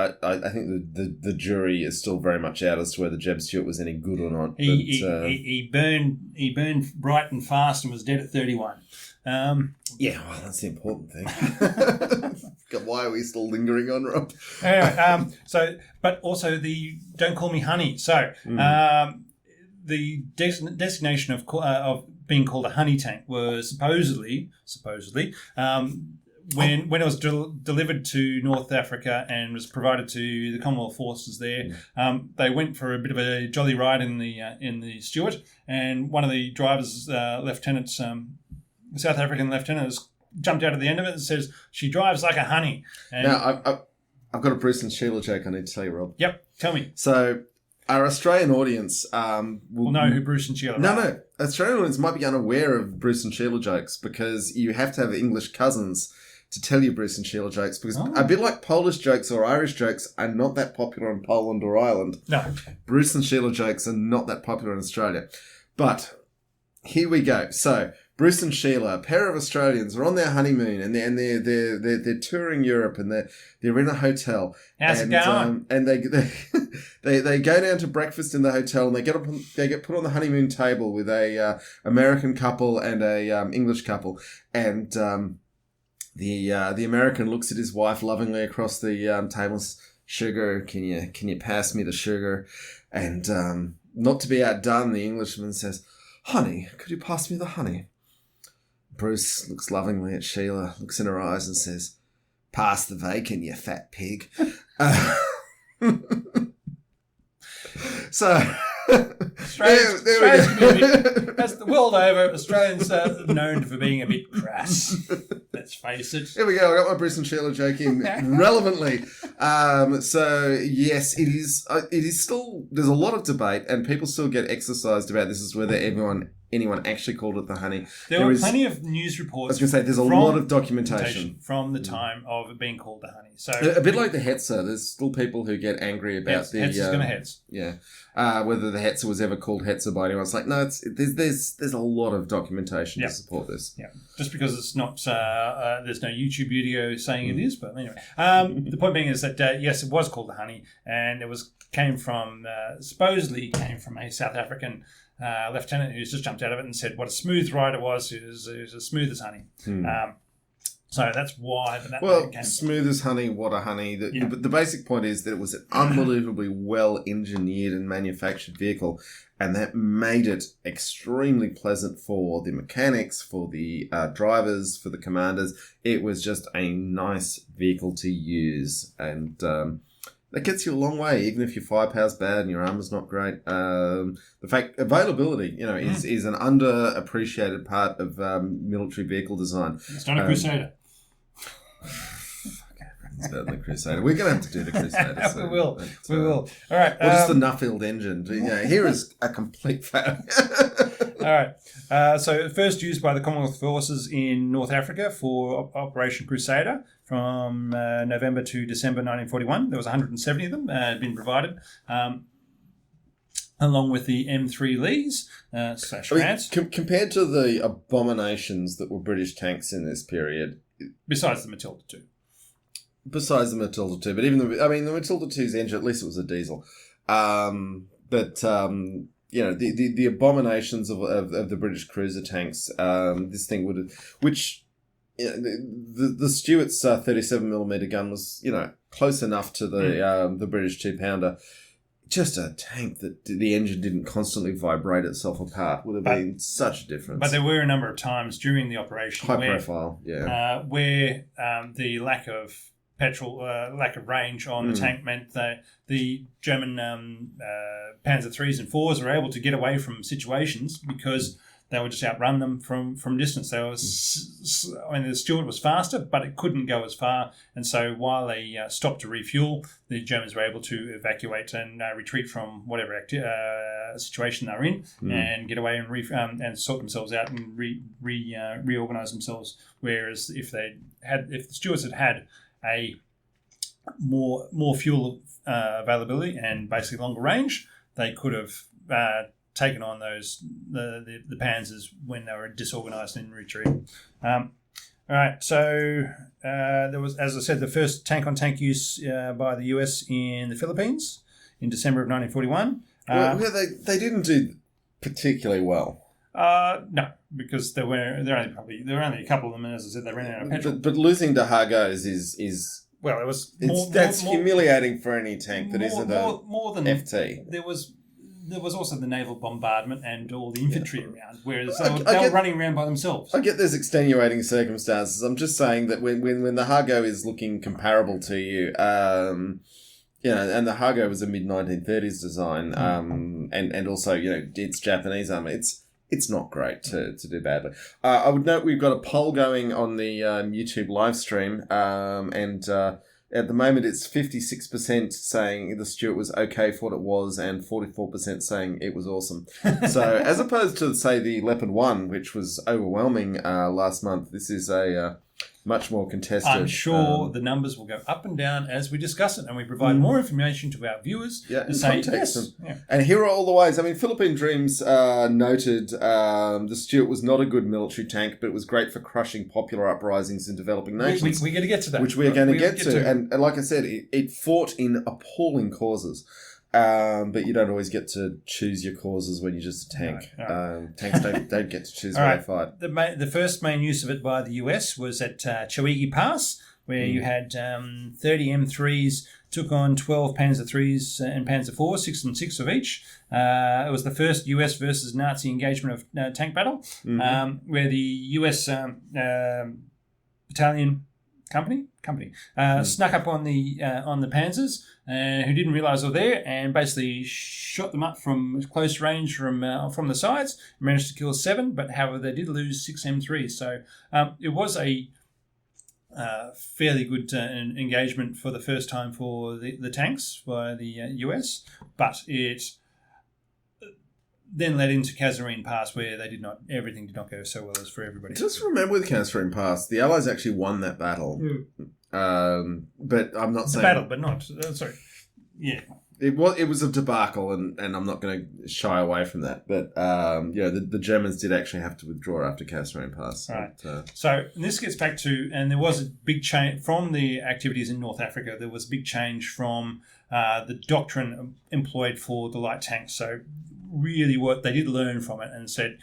think the jury is still very much out as to whether Jeb Stuart was any good or not. He burned bright and fast and was dead at 31. That's the important thing. Why are we still lingering on, Rob? Anyway, but also the "Don't Call Me Honey." So the designation of being called a honey tank was supposedly. When it was delivered to North Africa and was provided to the Commonwealth forces there, they went for a bit of a jolly ride in the Stuart, and one of the drivers, lieutenants, South African lieutenants, jumped out of the end of it and says, "She drives like a honey." And now, I've got a Bruce and Sheila joke I need to tell you, Rob. Yep, tell me. So, our Australian audience will know who Bruce and Sheila are. No. Australian audience might be unaware of Bruce and Sheila jokes because you have to have English cousins to tell you Bruce and Sheila jokes, because a bit like Polish jokes or Irish jokes are not that popular in Poland or Ireland. No. Bruce and Sheila jokes are not that popular in Australia. But here we go. So Bruce and Sheila, a pair of Australians, are on their honeymoon and they're touring Europe and they're in a hotel. How's it going? And they go down to breakfast in the hotel and they get put on the honeymoon table with a American couple and a English couple, and the American looks at his wife lovingly across the table and says, "Sugar, can you pass me the sugar?" And not to be outdone, the Englishman says, "Honey, could you pass me the honey?" Bruce looks lovingly at Sheila, looks in her eyes and says, "Pass the bacon, you fat pig." So... As the world over, Australians are known for being a bit crass. Let's face it. Here we go. I got my Bruce and Sheila joke in relevantly. So yes, it is still. There's a lot of debate, and people still get exercised about this as whether anyone actually called it the honey. There were plenty of news reports. I was going to say there's a lot of documentation from the time of it being called the honey. So a bit like the Hetzer. There's still people who get angry about Hetzer's going to Hetz. Yeah. Whether the Hetzer was ever called Hetzer by anyone. It's like, no, there's a lot of documentation to support this. Yeah. Just because it's not, there's no YouTube video saying it is, but anyway. The point being is that, yes, it was called the honey, and it supposedly came from a South African lieutenant who's just jumped out of it and said what a smooth ride it was. It was as smooth as honey. So that's why that came. Smooth as honey, what a honey. The basic point is that it was an unbelievably well-engineered and manufactured vehicle, and that made it extremely pleasant for the mechanics, for the drivers, for the commanders. It was just a nice vehicle to use, and that gets you a long way, even if your firepower's bad and your armor's not great. The fact availability, is an underappreciated part of military vehicle design. It's not a Crusader. It's better than the Crusader. We're going to have to do the Crusader. So, we will. All right. Or just the Nuffield engine. Here is a complete failure. All right. So first used by the Commonwealth forces in North Africa for Operation Crusader from November to December 1941. There was 170 of them had been provided. Along with the M3 Lees /Rants. Compared to the abominations that were British tanks in this period. Besides the Matilda II. Besides the Matilda II. But even the Matilda II's engine, at least it was a diesel. The abominations of the British cruiser tanks, this thing would have... Which... the Stuart's 37mm gun was, close enough to the British 2-pounder. just a tank that the engine didn't constantly vibrate itself apart would have been such a difference. But there were a number of times during the operation High profile, yeah. Where the lack of petrol, lack of range on the tank meant that the German Panzer 3s and 4s were able to get away from situations because they would just outrun them from distance. The Stuart was faster, but it couldn't go as far. And so while they stopped to refuel, the Germans were able to evacuate and retreat from whatever situation they're in and get away and sort themselves out and reorganize themselves. Whereas if the Stuarts had a more fuel availability and basically longer range, they could have taken on the Panzers when they were disorganised in retreat. All right, so there was, as I said, the first tank-on-tank use by the US in the Philippines in December of 1941. They didn't do particularly well. No, because there were only a couple of them, and as I said, they ran out of petrol. But losing to Hargos is well, it was that's humiliating for any tank that isn't more than FT. There was also the naval bombardment and all the infantry around, whereas they were running around by themselves. I get there's extenuating circumstances. I'm just saying that when the Hargo is looking comparable to you, and the Hargo was a mid-1930s design, and also, it's Japanese armor. It's not great to do badly. I would note we've got a poll going on the YouTube live stream, and at the moment it's 56% saying the Stuart was okay for what it was, and 44% saying it was awesome. So as opposed to, say, the Leopard 1, which was overwhelming last month, this is a much more contested. I'm sure the numbers will go up and down as we discuss it, and we provide more information to our viewers to say yes. And here are all the ways. I mean, Philippine Dreams noted the Stuart was not a good military tank, but it was great for crushing popular uprisings in developing nations. We're going to get to that. Which we are going to get to. And like I said, it fought in appalling causes. But you don't always get to choose your causes when you're just a tank. No. Tanks don't get to choose where they fight. The first main use of it by the US was at Chowigi Pass, where you had 30 M3s took on 12 Panzer 3s and Panzer 4s, 6 and 6 of each. It was the first US versus Nazi engagement of tank battle, where the US battalion company snuck up on the Panzers, who didn't realise they were there, and basically shot them up from close range from the sides. Managed to kill 7, but however they did lose 6 M3s. So it was a fairly good engagement for the first time for the tanks by the US, but it then led into Kasserine Pass, where everything did not go so well as for everybody. Just remember with Kasserine Pass, the Allies actually won that battle. But I'm not saying... battle, but not... sorry. Yeah. It was a debacle, and I'm not going to shy away from that. But, the Germans did actually have to withdraw after Kasserine Pass. Right. So this gets back to... And there was a big change from the activities in North Africa. There was a big change from the doctrine employed for the light tanks. So really what they did learn from it and said...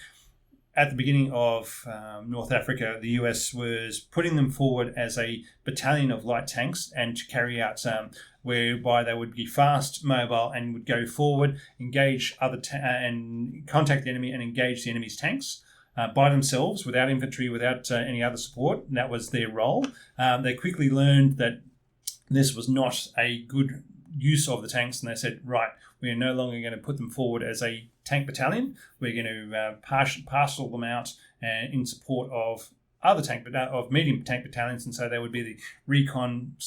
At the beginning of North Africa, the US was putting them forward as a battalion of light tanks and to carry out whereby they would be fast, mobile, and would go forward, engage and contact the enemy and engage the enemy's tanks by themselves, without infantry, without any other support. And that was their role. They quickly learned that this was not a good use of the tanks, and they said, right, we are no longer going to put them forward as a tank battalion. We're going to parcel them out in support of other medium tank battalions, and so they would be the recon /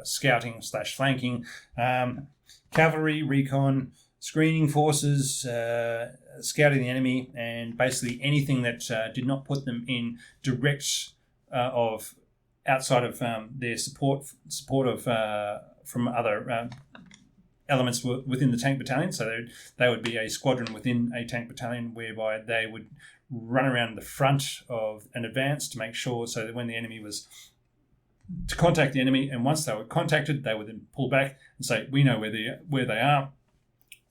scouting / flanking, cavalry, recon, screening forces, scouting the enemy, and basically anything that did not put them in direct outside of their support of from other elements within the tank battalion. So they would be a squadron within a tank battalion, whereby they would run around the front of an advance to make sure so that when the enemy was to contact the enemy, and once they were contacted, they would then pull back and say, we know where they are,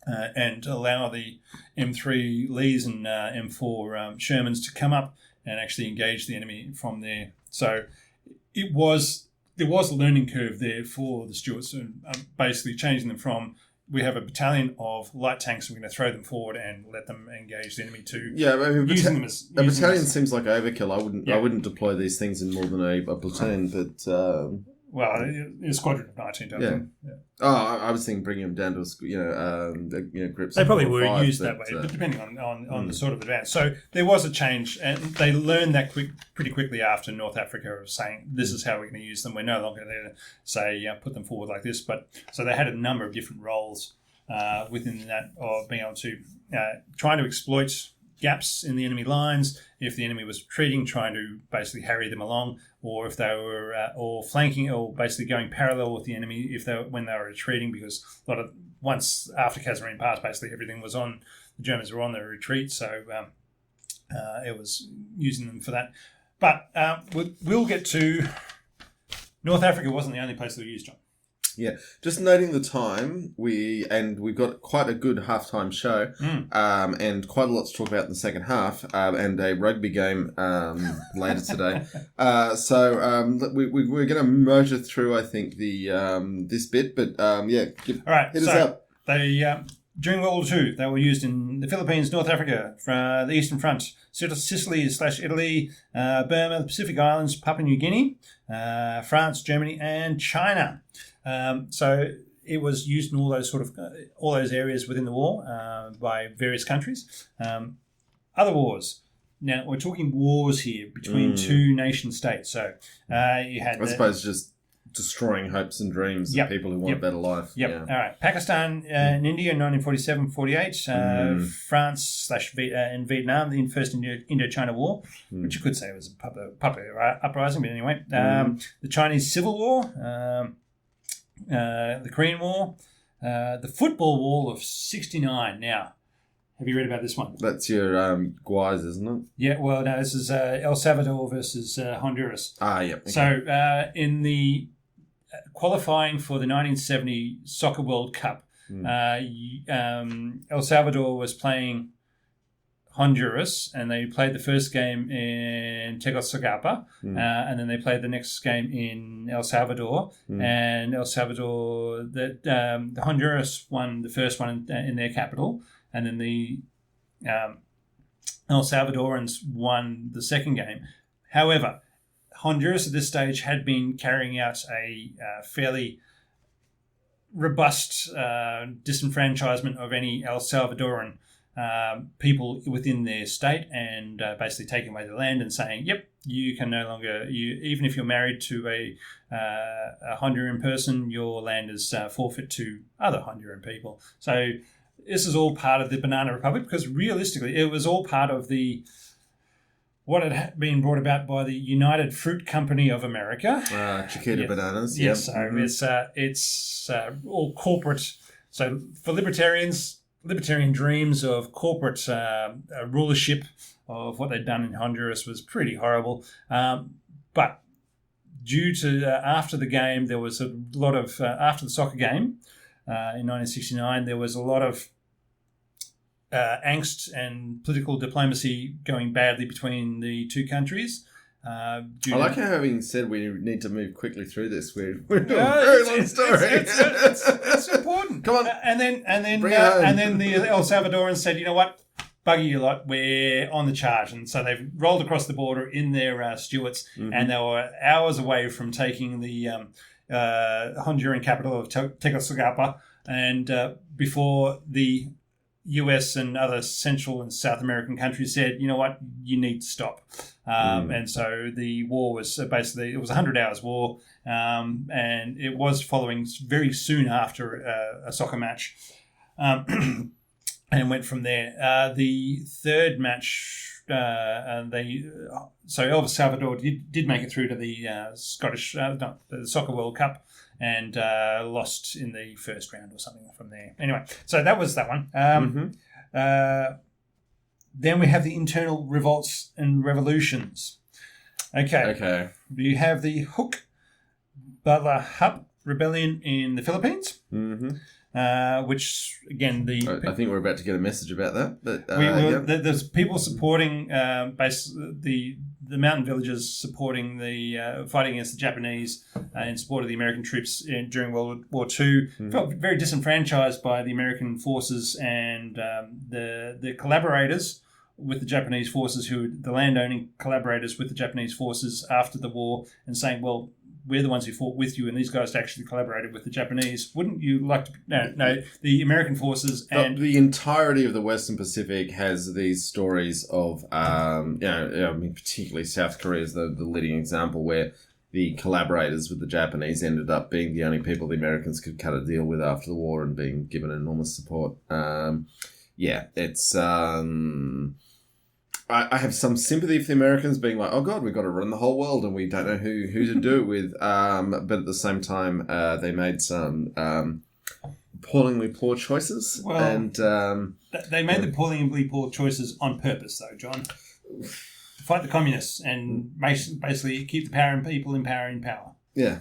and allow the M3 Lees and M4 Shermans to come up and actually engage the enemy from there. So there was a learning curve there for the Stuarts, basically changing them from we have a battalion of light tanks. We're going to throw them forward and let them engage the enemy too. Yeah, I mean, using them as a battalion seems like overkill. I wouldn't deploy these things in more than a platoon, but. Well, a squadron of 19, don't they? Yeah. Oh, I was thinking bringing them down to groups. They probably were used that way, but depending on the sort of advance. So there was a change, and they learned that pretty quickly after North Africa of saying, this is how we're going to use them. We're no longer there to say, put them forward like this. But so they had a number of different roles within that of being able to trying to exploit gaps in the enemy lines. If the enemy was retreating, trying to basically harry them along, or if they were or flanking, or basically going parallel with the enemy when they were retreating, because once after Kasserine Pass, basically everything was on. The Germans were on their retreat, so it was using them for that. But we'll get to North Africa. Wasn't the only place that we used, John. Yeah, just noting the time, we've got quite a good halftime show, and quite a lot to talk about in the second half, and a rugby game later today. So we're going to motor through, I think, the this bit, but all right, hit us up. They during World War II, they were used in the Philippines, North Africa, the Eastern Front, Sicily/Italy, Burma, the Pacific Islands, Papua New Guinea, France, Germany, and China. So it was used in all those areas within the war by various countries. Other wars. Now we're talking wars here between two nation states. So you had, I suppose, just destroying hopes and dreams of people who want a better life. Yep. Yeah. All right. Pakistan and India in 1947-48. France and Vietnam in the First Indochina War, which you could say was a popular uprising, but anyway. The Chinese Civil War. The Korean War, the Football War of '69. Now, have you read about this one? That's your Guys, isn't it? Yeah, well, no, this is El Salvador versus Honduras. Yeah. Okay. So, in the qualifying for the 1970 Soccer World Cup, El Salvador was playing Honduras, and they played the first game in Tegucigalpa, and then they played the next game in El Salvador. And El Salvador, the Honduras won the first one in their capital, and then the El Salvadorans won the second game. However, Honduras at this stage had been carrying out a fairly robust disenfranchisement of any El Salvadoran people within their state, and basically taking away the land and saying, yep, you can no longer, even if you're married to a Honduran person, your land is forfeit to other Honduran people. So this is all part of the Banana Republic, because realistically it was all part of what had been brought about by the United Fruit Company of America. Chiquita Bananas. Yes, so it's all corporate. So for libertarian dreams of corporate rulership of what they'd done in Honduras was pretty horrible. But due to after the game, there was a lot of after the soccer game in 1969, there was a lot of angst and political diplomacy going badly between the two countries. I like how, having said we need to move quickly through this, we're doing a very long story. It's important. Come on, and then the El Salvadorans said, you know what, bugger you lot, we're on the charge, and so they've rolled across the border in their Stuarts, and they were hours away from taking the Honduran capital of Tegucigalpa, and before the US and other Central and South American countries said, you know what, you need to stop. And so the war was basically, it was a 100 hours war, and it was following very soon after a soccer match, and went from there. The third match, so El Salvador did make it through to the the Soccer World Cup, and lost in the first round or something from there. Anyway, so that was that one. Then we have the internal revolts and revolutions. Okay. You have the Hook Balahap rebellion in the Philippines, which, again, I think we're about to get a message about that. But there's people supporting the the mountain villagers supporting the fighting against the Japanese in support of the American troops during World War II felt very disenfranchised by the American forces and the collaborators with the Japanese forces, the landowning collaborators with the Japanese forces after the war, and saying, well, we're the ones who fought with you, and these guys actually collaborated with the Japanese. Wouldn't you like to? No. The American forces and the entirety of the Western Pacific has these stories of, particularly South Korea is the leading example where the collaborators with the Japanese ended up being the only people the Americans could cut a deal with after the war and being given enormous support. It's. I have some sympathy for the Americans being like, oh God, we've got to run the whole world and we don't know who to do it with. But at the same time, they made some appallingly poor choices. Well, and they made the appallingly poor choices on purpose, though, John. To fight the communists and basically keep the power and people in power. Yeah.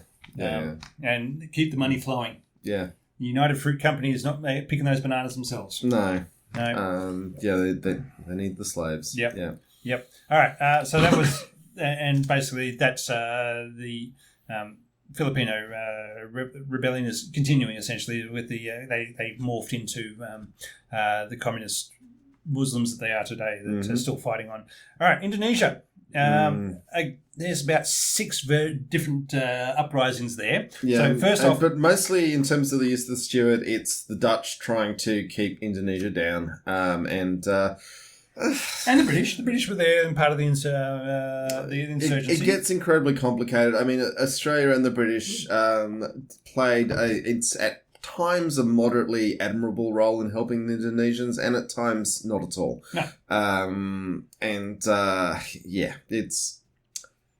And keep the money flowing. Yeah. The United Fruit Company is not picking those bananas themselves. No. No. They need the slaves. Yep. Yeah. Yep. All right. So that was, and basically that's the Filipino rebellion is continuing essentially with the they morphed into the communist Muslims that they are today that are still fighting on. All right, Indonesia. There's about 6 very different uprisings there. Yeah, so first off, but mostly in terms of the use of the Stuart, it's the Dutch trying to keep Indonesia down, and the British. The British were there and part of the insurgency. It gets incredibly complicated. I mean, Australia and the British played it's at times a moderately admirable role in helping the Indonesians, and at times not at all. No.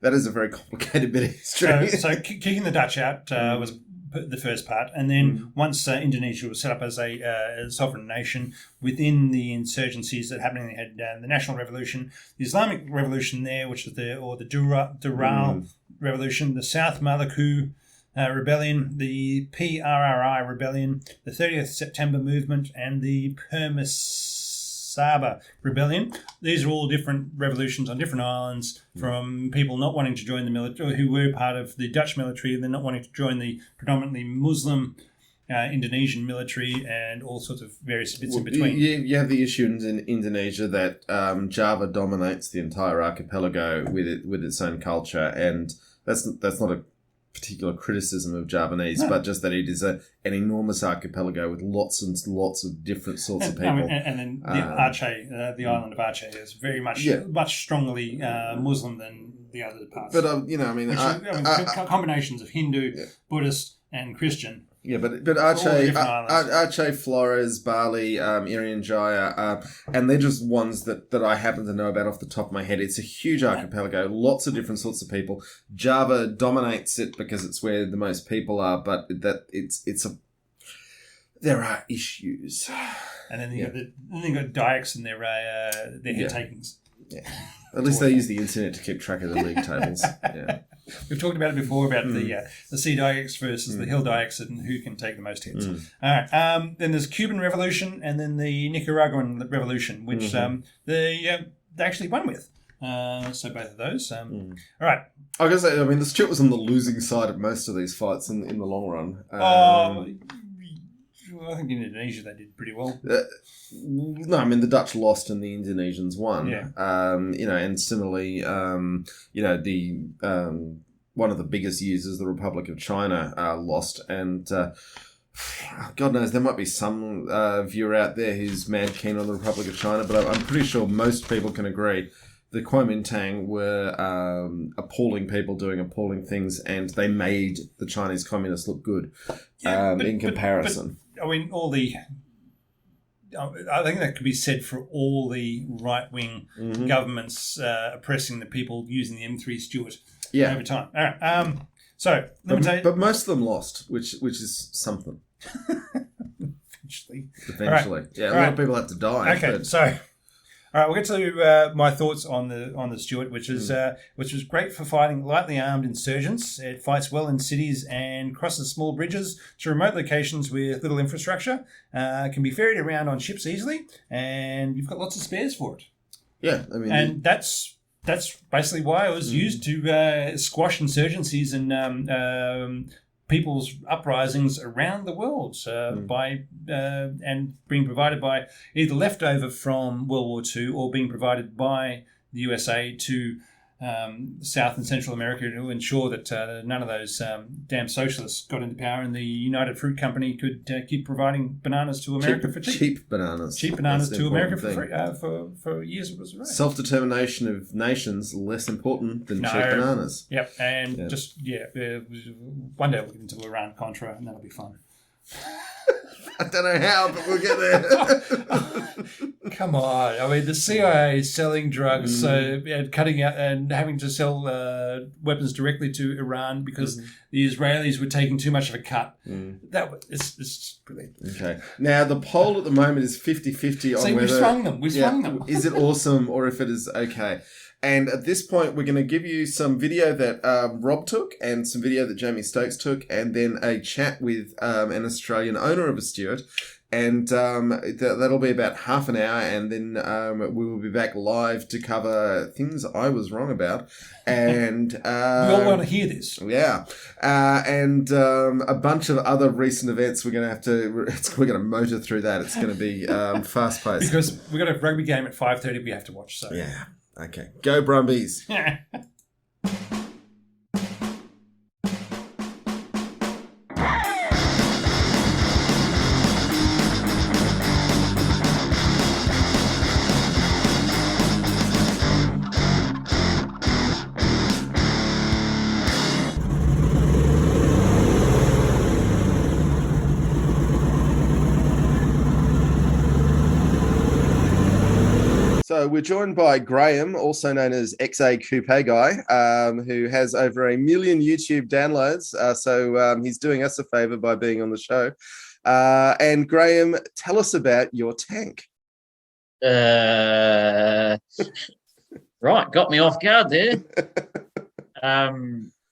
That is a very complicated bit of history. So kicking the Dutch out was the first part, and then once Indonesia was set up as a sovereign nation within the insurgencies that happening, they had the National Revolution, the Islamic Revolution there, which was the Dural Revolution, the South Maluku Rebellion, the PRRI Rebellion, the 30th September Movement, and the Permasaba Rebellion. These are all different revolutions on different islands from people not wanting to join the military, who were part of the Dutch military, and then not wanting to join the predominantly Muslim Indonesian military, and all sorts of various bits in between. You have the issue in Indonesia that Java dominates the entire archipelago with its own culture, and that's not a particular criticism of Javanese, but just that it is an enormous archipelago with lots and lots of different sorts of people. And then the Aceh, the island of Aceh, is very much strongly Muslim than the other parts. But combinations of Hindu, Buddhist, and Christian. Yeah, but Aceh, Flores, Bali, Irian Jaya, and they're just ones that I happen to know about off the top of my head. It's a huge archipelago, lots of different sorts of people. Java dominates it because it's where the most people are, but there are issues. And then you got Dayaks and their head takings. Yeah. At least they use the internet to keep track of the league tables. Yeah. We've talked about it before about the Sea Dayaks versus the Hill Dayaks and who can take the most hits. All right. Then there's Cuban Revolution and then the Nicaraguan Revolution, which they actually won with. So both of those. All right. I guess the Stuart was on the losing side of most of these fights in the long run. I think in Indonesia they did pretty well. No, the Dutch lost and the Indonesians won. Yeah. And similarly, the one of the biggest users, the Republic of China, lost, and God knows there might be some viewer out there who's mad keen on the Republic of China, but I'm pretty sure most people can agree the Kuomintang were appalling people doing appalling things, and they made the Chinese communists look good in comparison. But, I think that could be said for all the right-wing governments oppressing the people using the M3 Stuart over time. All right. So let me tell you. But most of them lost, which is something. Eventually. Right. Yeah, a lot of people had to die. Okay, so... All right, we'll get to my thoughts on the Stuart, which is great for fighting lightly armed insurgents. It fights well in cities and crosses small bridges to remote locations with little infrastructure. Can be ferried around on ships easily, and you've got lots of spares for it. Yeah, and that's that's basically why it was used to squash insurgencies and people's uprisings around the world by and being provided by either leftover from World War II or being provided by the USA to South and Central America to ensure that none of those damn socialists got into power, and the United Fruit Company could keep providing bananas to America for cheap. Cheap bananas. Cheap bananas to America for free for years. It was right. Self-determination of nations less important than cheap bananas. Yep, and one day we'll get into Iran-Contra, and that'll be fun. I don't know how, but we'll get there. Come on. I mean, the CIA is selling drugs, and cutting out and having to sell weapons directly to Iran because the Israelis were taking too much of a cut. It's brilliant. Okay. Now, the poll at the moment is 50-50 on whether... we swung them. We swung them. Is it awesome or if it is okay? And at this point, we're going to give you some video that Rob took and some video that Jamie Stokes took, and then a chat with an Australian owner of a Stuart. And that'll be about half an hour, and then we will be back live to cover things I was wrong about. And we all want to hear this. Yeah. And a bunch of other recent events. We're going to motor through that. It's going to be fast-paced. Because we've got a rugby game at 5:30 we have to watch. So yeah. Okay. Go Brumbies. So we're joined by Graham, also known as XA Coupe Guy, who has over 1 million YouTube downloads. So he's doing us a favor by being on the show. And Graham, tell us about your tank. Right, got me off guard there.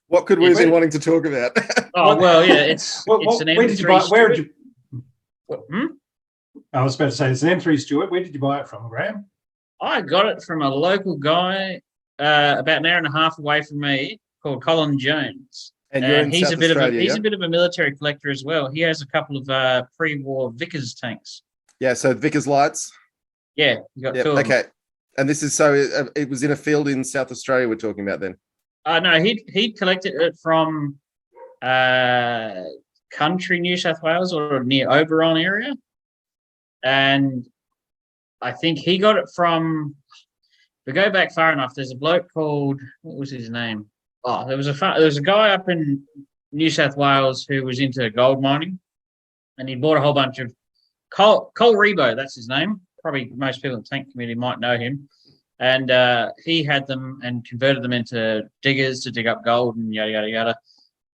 What could we have been wanting to talk about? It's an M3. Where did you buy? Where did you? Hmm? I was about to say it's an M3 Stuart. Where did you buy it from, Graham? I got it from a local guy about an hour and a half away from me called Colin Jones. And you're in he's South a bit Australia, he's a bit of a military collector as well. He has a couple of pre-war Vickers tanks. Yeah, so Vickers lights. Yeah, you got two of them. Okay. And this is it was in a field in South Australia we're talking about then. No, he'd collected it from country New South Wales or near Oberon area. And I think he got it from, if we go back far enough, there's a bloke called, what was his name? Oh, there was a guy up in New South Wales who was into gold mining, and he bought a whole bunch of Cole Rebo, that's his name. Probably most people in the tank community might know him. And he had them and converted them into diggers to dig up gold and yada, yada, yada.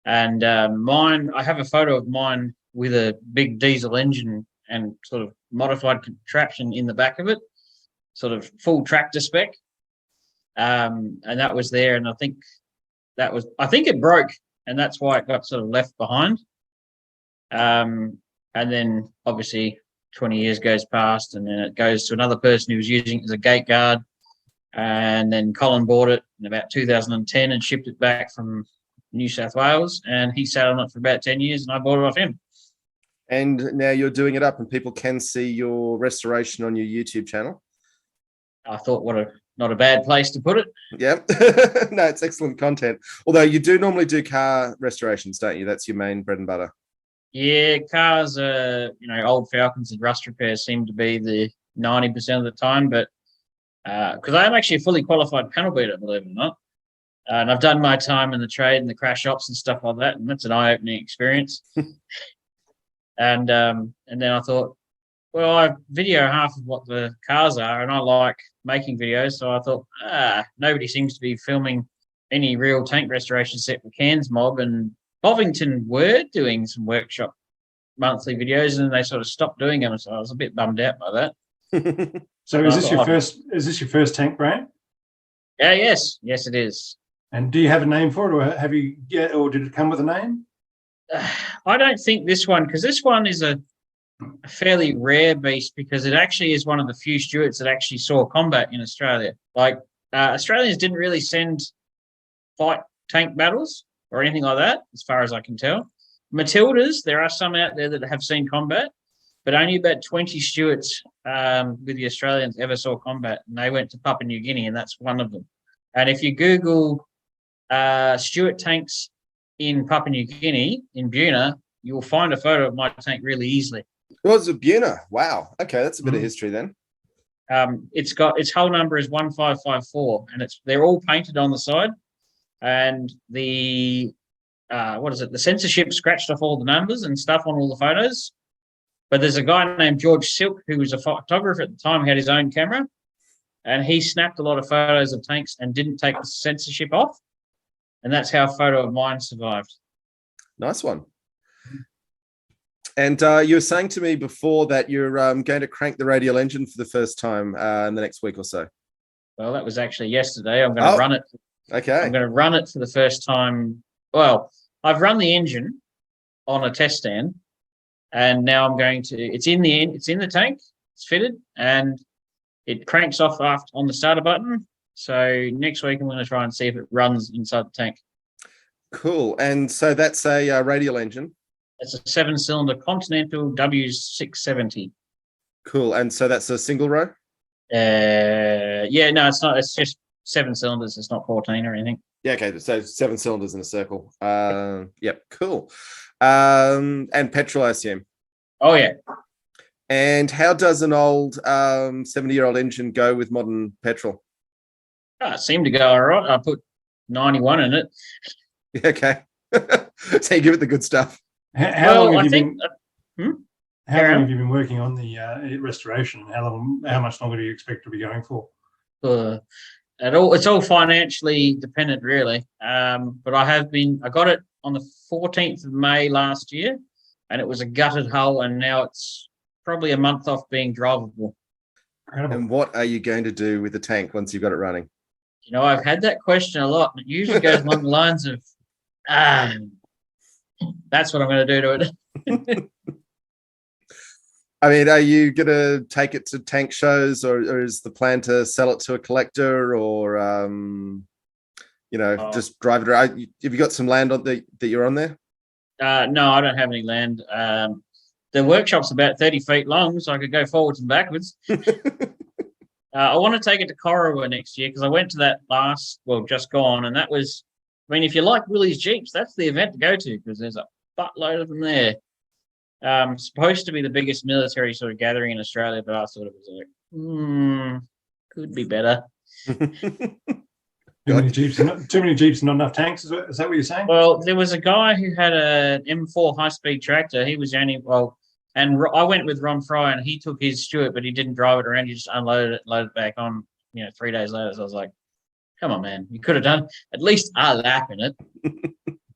And mine, I have a photo of mine with a big diesel engine and sort of modified contraption in the back of it, sort of full tractor spec. And that was there. And I think it broke, and that's why it got sort of left behind. And then obviously 20 years goes past, and then it goes to another person who was using it as a gate guard. And then Colin bought it in about 2010 and shipped it back from New South Wales, and he sat on it for about 10 years, and I bought it off him. And now you're doing it up, and people can see your restoration on your YouTube channel. I thought, not a bad place to put it. Yeah. No, it's excellent content. Although you do normally do car restorations, don't you? That's your main bread and butter. Yeah, cars, old Falcons and rust repairs seem to be the 90% of the time, but because I am actually a fully qualified panel beater, believe it or not. And I've done my time in the trade and the crash shops and stuff like that, and that's an eye-opening experience. And then I thought, well, I video half of what the cars are, and I like making videos, so I thought, nobody seems to be filming any real tank restoration set for Cairns Mob, and Bovington were doing some workshop monthly videos, and they sort of stopped doing them, so I was a bit bummed out by that. So is this your first tank, Graham? Yeah, yes, it is. And do you have a name for it, or did it come with a name? I don't think this one, because this one is a fairly rare beast, because it actually is one of the few Stuarts that actually saw combat in Australia. Like Australians didn't really send fight tank battles or anything like that, as far as I can tell. Matildas, there are some out there that have seen combat, but only about 20 Stuarts with the Australians ever saw combat, and they went to Papua New Guinea, and that's one of them. And if you Google Stuart tanks in Papua New Guinea, in Buna, you'll find a photo of my tank really easily. Well, it's a Buna. Wow. Okay, that's a bit of history then. It's got its hull number is 1554, and they're all painted on the side, and the the censorship scratched off all the numbers and stuff on all the photos. But there's a guy named George Silk who was a photographer at the time, who had his own camera, and he snapped a lot of photos of tanks and didn't take the censorship off, and that's how a photo of mine survived. Nice one. And you were saying to me before that you're going to crank the radial engine for the first time in the next week or so. Well, that was actually yesterday. I'm going to run it. Okay. I'm going to run it for the first time. Well, I've run the engine on a test stand, and now I'm going to. It's in the tank. It's fitted, and it cranks off on the starter button. So next week I'm going to try and see if it runs inside the tank. Cool. And so that's a radial engine. It's a 7-cylinder Continental W670. Cool. And so that's a single row? Yeah, no, it's not. It's just 7 cylinders. It's not 14 or anything. Yeah, okay. So 7 cylinders in a circle. Yep, cool. And petrol, I assume. Oh, yeah. And how does an old 70-year-old engine go with modern petrol? It seemed to go all right. I put 91 in it. Okay. So you give it the good stuff. How long have you been working on the restoration? How much longer do you expect to be going for? It's all financially dependent, really. But I got it on the 14th of May last year, and it was a gutted hull, and now it's probably a month off being drivable. Incredible. And what are you going to do with the tank once you've got it running? You know, I've had that question a lot, and it usually goes along the lines of, that's what I'm going to do to it. I mean, are you going to take it to tank shows, or is the plan to sell it to a collector, or, just drive it around? Have you got some land that you're on there? No, I don't have any land. The workshop's about 30 feet long, so I could go forwards and backwards. I want to take it to Corowa next year, because I went to that just gone, and that was, if you like Willie's Jeeps, that's the event to go to, because there's a buttload of them there. Supposed to be the biggest military sort of gathering in Australia, but I thought it was like, could be better. Too many Jeeps and not enough tanks. Is that what you're saying? Well, there was a guy who had an M4 high-speed tractor. He was and I went with Ron Fry, and he took his Stuart, but he didn't drive it around. He just unloaded it, loaded it back on. 3 days later, so I was like, "Come on, man! You could have done at least a lap in it."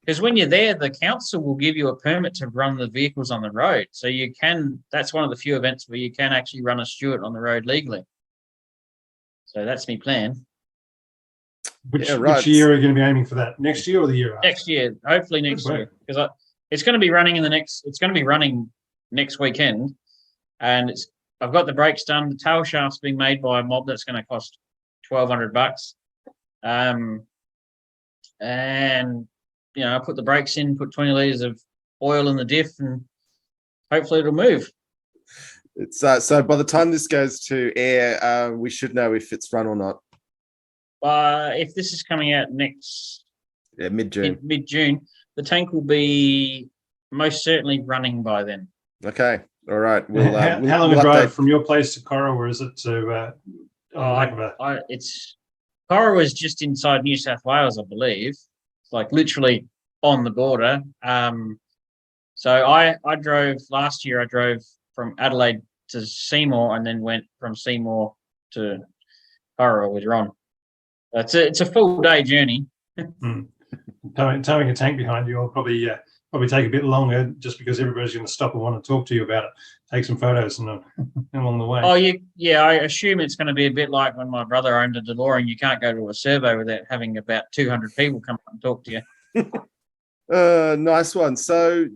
Because when you're there, the council will give you a permit to run the vehicles on the road. So you can. That's one of the few events where you can actually run a Stuart on the road legally. So that's my plan. Which year are you going to be aiming for that? Next year or the year after? Next year, hopefully next year, because it's going to be running It's going to be running next weekend, and I've got the brakes done. The tail shaft's being made by a mob that's going to cost $1,200. And I put the brakes in, put 20 litres of oil in the diff, and hopefully it'll move. It's so by the time this goes to air, we should know if it's run or not. If this is coming out mid-June. Mid-June, the tank will be most certainly running by then. Okay, all right. How long a drive from your place to Corowa is it to? Corowa is just inside New South Wales, I believe. It's like literally on the border. So I drove last year. I drove from Adelaide to Seymour, and then went from Seymour to Corowa with Ron. It's a full day journey. Towing a tank behind you will probably take a bit longer, just because everybody's going to stop and want to talk to you about it, take some photos and along the way. Oh, yeah. I assume it's going to be a bit like when my brother owned a DeLorean. You can't go to a survey without having about 200 people come up and talk to you. Nice one. So,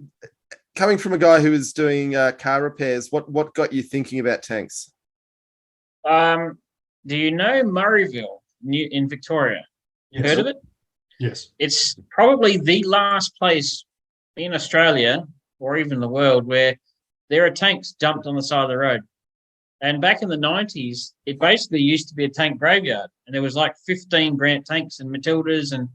coming from a guy who is doing car repairs, what got you thinking about tanks? Do you know Murrayville? in Victoria. Yes. Heard of it? Yes. It's probably the last place in Australia or even the world where there are tanks dumped on the side of the road. And back in the 90s, it basically used to be a tank graveyard. And there was like 15 Grant tanks and Matildas and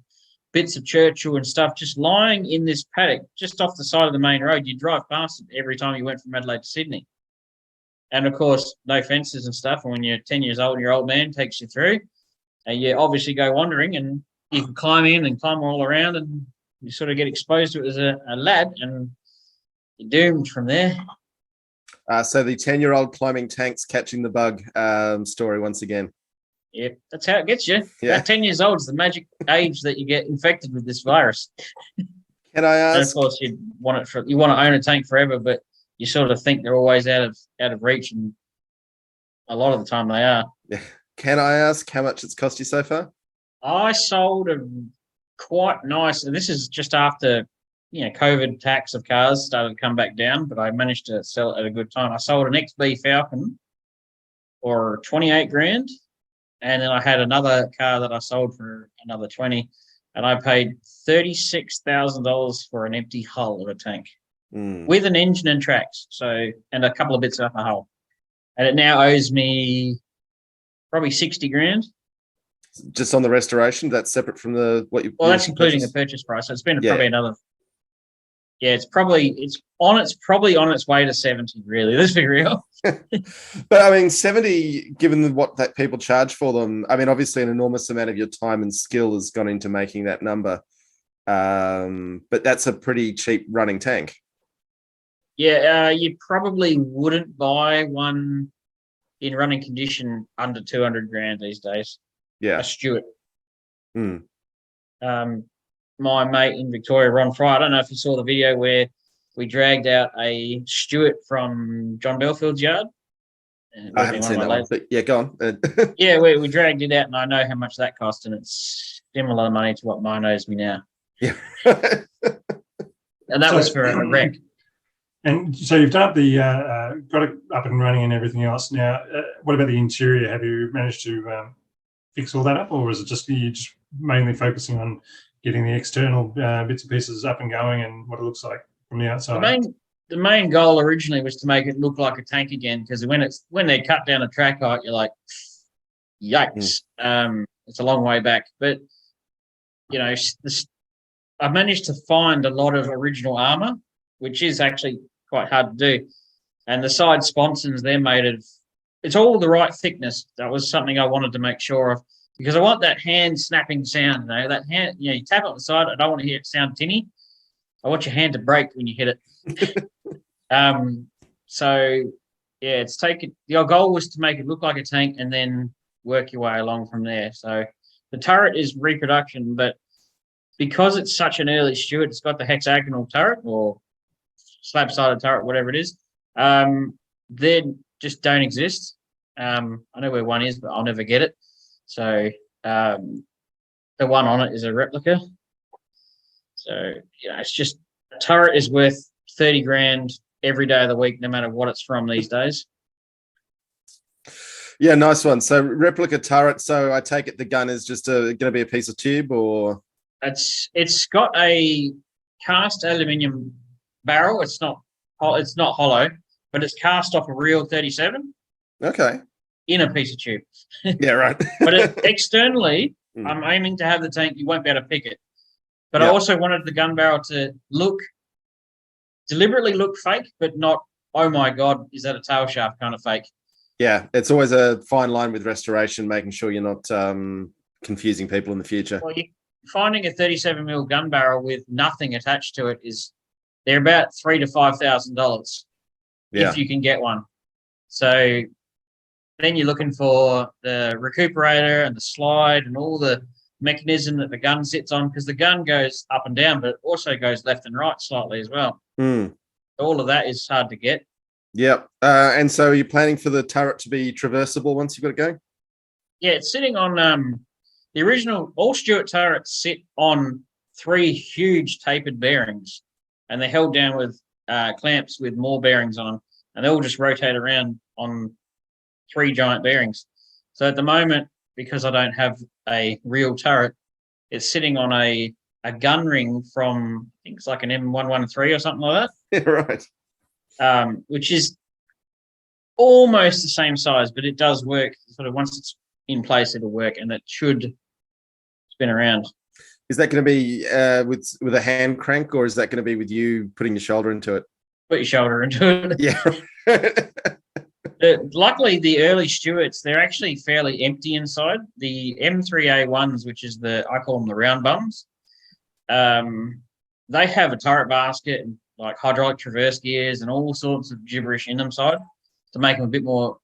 bits of Churchill and stuff just lying in this paddock just off the side of the main road. You drive past it every time you went from Adelaide to Sydney. And, of course, no fences and stuff. And when you're 10 years old and your old man takes you through, and you obviously go wandering and you can climb in and climb all around and you sort of get exposed to it as a lad and you're doomed from there. So the 10-year-old climbing tanks catching the bug story once again. Yeah, that's how it gets you. Yeah. About 10 years old is the magic age that you get infected with this virus. Can I And of ask? course, you want to own a tank forever, but you sort of think they're always out of reach, and a lot of the time they are. Can I ask how much it's cost you so far? I sold a quite nice, and this is just after COVID tax of cars started to come back down, but I managed to sell it at a good time. I sold an XB Falcon for 28 grand, and then I had another car that I sold for another 20, and I paid $36,000 for an empty hull of a tank with an engine and tracks, and a couple of bits of a hull, and it now owes me probably 60 grand. Just on the restoration, that's separate from what you. Well, that's including the purchase price. So it's been probably another. Yeah, it's probably on its way to 70. Really, let's be real. But I mean, 70, given what that people charge for them. I mean, obviously, an enormous amount of your time and skill has gone into making that number. But that's a pretty cheap running tank. Yeah, you probably wouldn't buy one in running condition under 200 grand these days. Yeah, a Stuart. My mate in Victoria, Ron Fry, I don't know if you saw the video where we dragged out a Stuart from John Belfield's yard. I haven't seen that one, but yeah, go on. Yeah, we dragged it out, and I know how much that cost, and it's similar money to what mine owes me now. Yeah. And that was for a wreck. And so you've done up got it up and running and everything else. Now, what about the interior? Have you managed to fix all that up, or is it just you just mainly focusing on getting the external bits and pieces up and going and what it looks like from the outside? The main goal originally was to make it look like a tank again, because when they cut down a track height, you're like, yikes. It's a long way back. But I managed to find a lot of original armor, which is actually quite hard to do. And the side sponsons, they're made of, it's all the right thickness. That was something I wanted to make sure of, because I want that hand snapping sound. That hand, you tap it on the side. I don't want to hear it sound tinny. I want your hand to break when you hit it. So yeah, your goal was to make it look like a tank and then work your way along from there. So the turret is reproduction, but because it's such an early Stuart, it's got the hexagonal turret or slab-sided turret, whatever it is. They just don't exist. I know where one is, but I'll never get it. So the one on it is a replica. So it's just, a turret is worth 30 grand every day of the week, no matter what it's from these days. Yeah, nice one. So replica turret. So I take it the gun is just going to be a piece of tube, or it's got a cast aluminium barrel. It's not hollow, but it's cast off a real 37. Okay. In a piece of tube. Yeah, right. But externally, I'm aiming to have the tank. You won't be able to pick it. But I also wanted the gun barrel to deliberately look fake, but not, oh my God, is that a tail shaft kind of fake? Yeah, it's always a fine line with restoration, making sure you're not confusing people in the future. Well, finding a 37mm gun barrel with nothing attached to it they're about $3,000 to $5,000 if you can get one. So then you're looking for the recuperator and the slide and all the mechanism that the gun sits on, because the gun goes up and down, but it also goes left and right slightly as well. All of that is hard to get. Yep. And so are you planning for the turret to be traversable once you've got it going? Yeah, it's sitting on the original, all Stuart turrets sit on 3 huge tapered bearings, and they're held down with clamps with more bearings on them, and they all just rotate around on 3 giant bearings. So at the moment, because I don't have a real turret. It's sitting on a gun ring from, I think it's like an M113 or something like Yeah, right. that, which is almost the same size, but it does work. Sort of once it's in place, it'll work, and it should spin around. Is that going to be with a hand crank, or is that going to be with you putting your shoulder into it? Put your shoulder into it. Yeah. Luckily, the early Stuarts, they're actually fairly empty inside. The M3A1s, which is I call them the round bums, they have a turret basket and like hydraulic traverse gears and all sorts of gibberish in them side to make them a bit more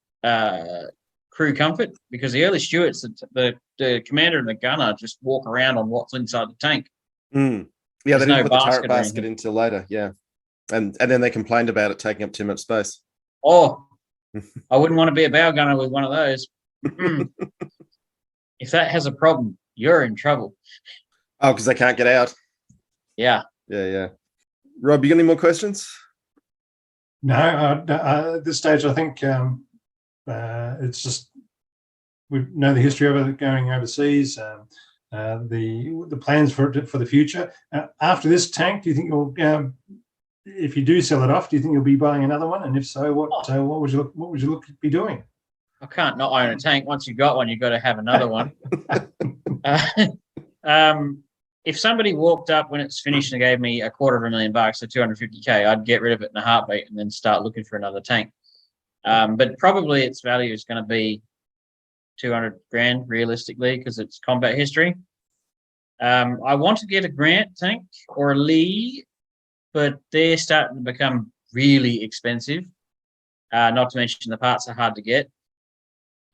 crew comfort, because the early Stuarts, the commander and the gunner just walk around on what's inside the tank. Mm. Yeah, There's they didn't no put the turret basket or basket anything. until later. Yeah, and then they complained about it taking up too much space. Oh, I wouldn't want to be a bow gunner with one of those. If that has a problem, you're in trouble. Oh, because they can't get out. Yeah. Yeah. Rob, you got any more questions? No, at this stage, I think it's just we know the history of it going overseas, the plans for the future. After this tank, do you think you'll, if you do sell it off, do you think you'll be buying another one? And if so, what would you look to be doing? I can't not own a tank. Once you've got one, you've got to have another one. If somebody walked up when it's finished and gave me $250,000, so $250K, I'd get rid of it in a heartbeat and then start looking for another tank. But probably its value is going to be $200,000 realistically, because it's combat history. I want to get a Grant tank or a Lee, but they're starting to become really expensive. Not to mention the parts are hard to get.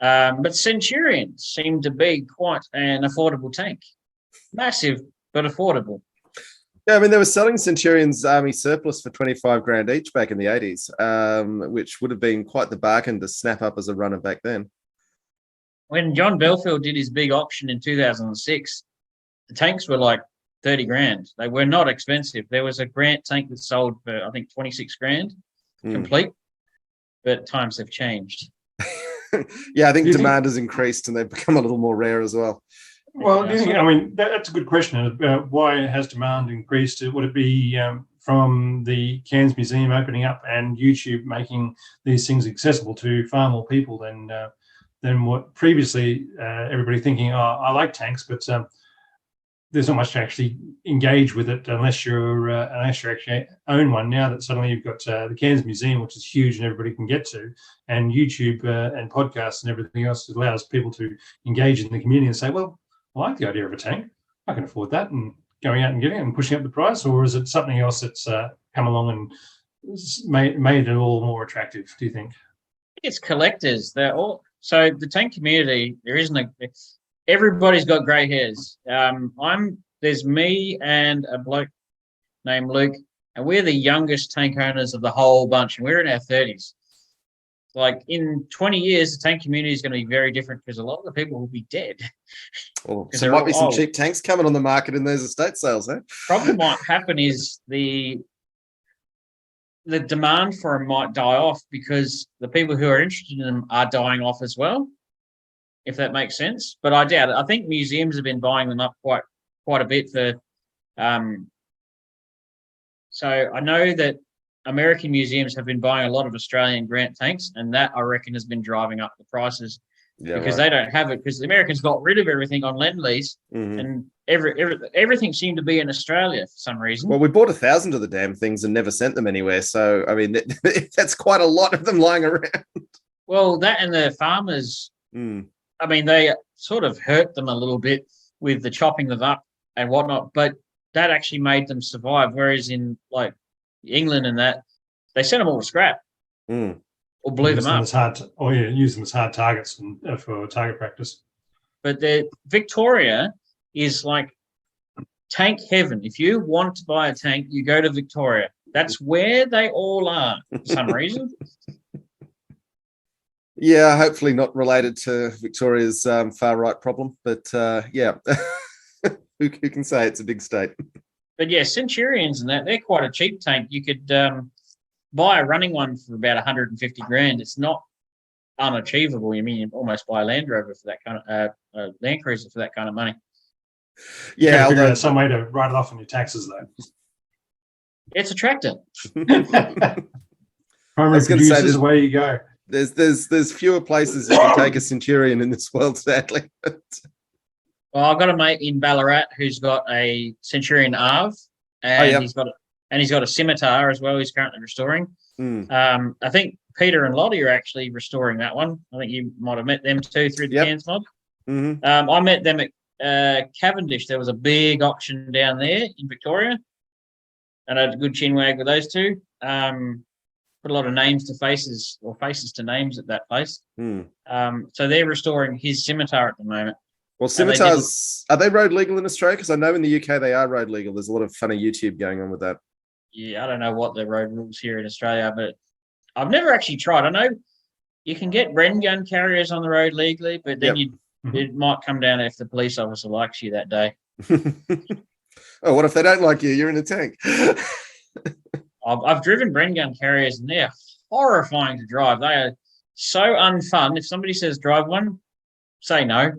But Centurions seem to be quite an affordable tank. Massive, but affordable. Yeah, I mean, they were selling Centurions Army surplus for $25,000 each back in the 80s, which would have been quite the bargain to snap up as a runner back then. When John Belfield did his big auction in 2006, the tanks were like $30,000. They were not expensive. There was a Grant tank that sold for, I think, $26,000 complete, but times have changed. Yeah, I think demand has increased and they've become a little more rare as well. Well, I mean, that's a good question. Why has demand increased? Would it be from the Cairns Museum opening up and YouTube making these things accessible to far more people than what previously everybody thinking, oh, I like tanks, but there's not much to actually engage with it unless you actually own one. Now that suddenly you've got the Cairns Museum, which is huge and everybody can get to, and YouTube and podcasts and everything else, that allows people to engage in the community and say, well, I like the idea of a tank. I can afford that, and going out and getting it and pushing up the price. Or is it something else that's come along and made it all more attractive, do you think? It's collectors. They're all, so the tank community, there isn't everybody's got grey hairs. There's me and a bloke named Luke, and we're the youngest tank owners of the whole bunch, and we're in our 30s. Like in 20 years, the tank community is going to be very different because a lot of the people will be dead. So there might be some cheap tanks coming on the market in those estate sales, eh? Probably what happen is the demand for them might die off because the people who are interested in them are dying off as well, if that makes sense. But I doubt it. I think museums have been buying them up quite a bit for. So I know that American museums have been buying a lot of Australian Grant tanks, and that I reckon has been driving up the prices because they don't have it, because the Americans got rid of everything on Lend-Lease, and everything seemed to be in Australia for some reason. Well, we bought 1,000 of the damn things and never sent them anywhere. So, I mean, that's quite a lot of them lying around. Well, that and the farmers, I mean, they sort of hurt them a little bit with the chopping them up and whatnot, but that actually made them survive. Whereas in like England and that, they sent them all to scrap or blew them up. Use them as hard targets and for target practice. But Victoria is like tank heaven. If you want to buy a tank, you go to Victoria. That's where they all are for some reason. Yeah, hopefully not related to Victoria's far right problem, but yeah, who can say it's a big state? But yeah, Centurions and that, they're quite a cheap tank. You could buy a running one for about $150,000. It's not unachievable. You mean you almost buy a Land Rover for that kind of Land Cruiser for that kind of money? You Yeah, gotta figure although out some way to write it off on your taxes, though. It's a tractor. Primary was gonna say, producers, there's- away you go. there's fewer places you can take a Centurion in this world, sadly. Well, I've got a mate in Ballarat who's got a Centurion Arv, and yep. he's got a Scimitar as well. He's currently restoring. Mm. I think Peter and Lottie are actually restoring that one. I think you might have met them too through the Yep. Cairns mod. Mm-hmm. I met them at Cavendish. There was a big auction down there in Victoria, and I had a good chin wag with those two. Put a lot of names to faces, or faces to names at that place. Mm. So they're restoring his Scimitar at the moment. Well, Scimitars, are they road legal in Australia? Because I know in the UK they are road legal. There's a lot of funny YouTube going on with that. Yeah, I don't know what the road rules here in Australia, but I've never actually tried. I know you can get Bren gun carriers on the road legally, but then it might come down to if the police officer likes you that day. Oh, what if they don't like you? You're in a tank. I've driven Bren gun carriers, and they're horrifying to drive. They are so unfun. If somebody says drive one, say no.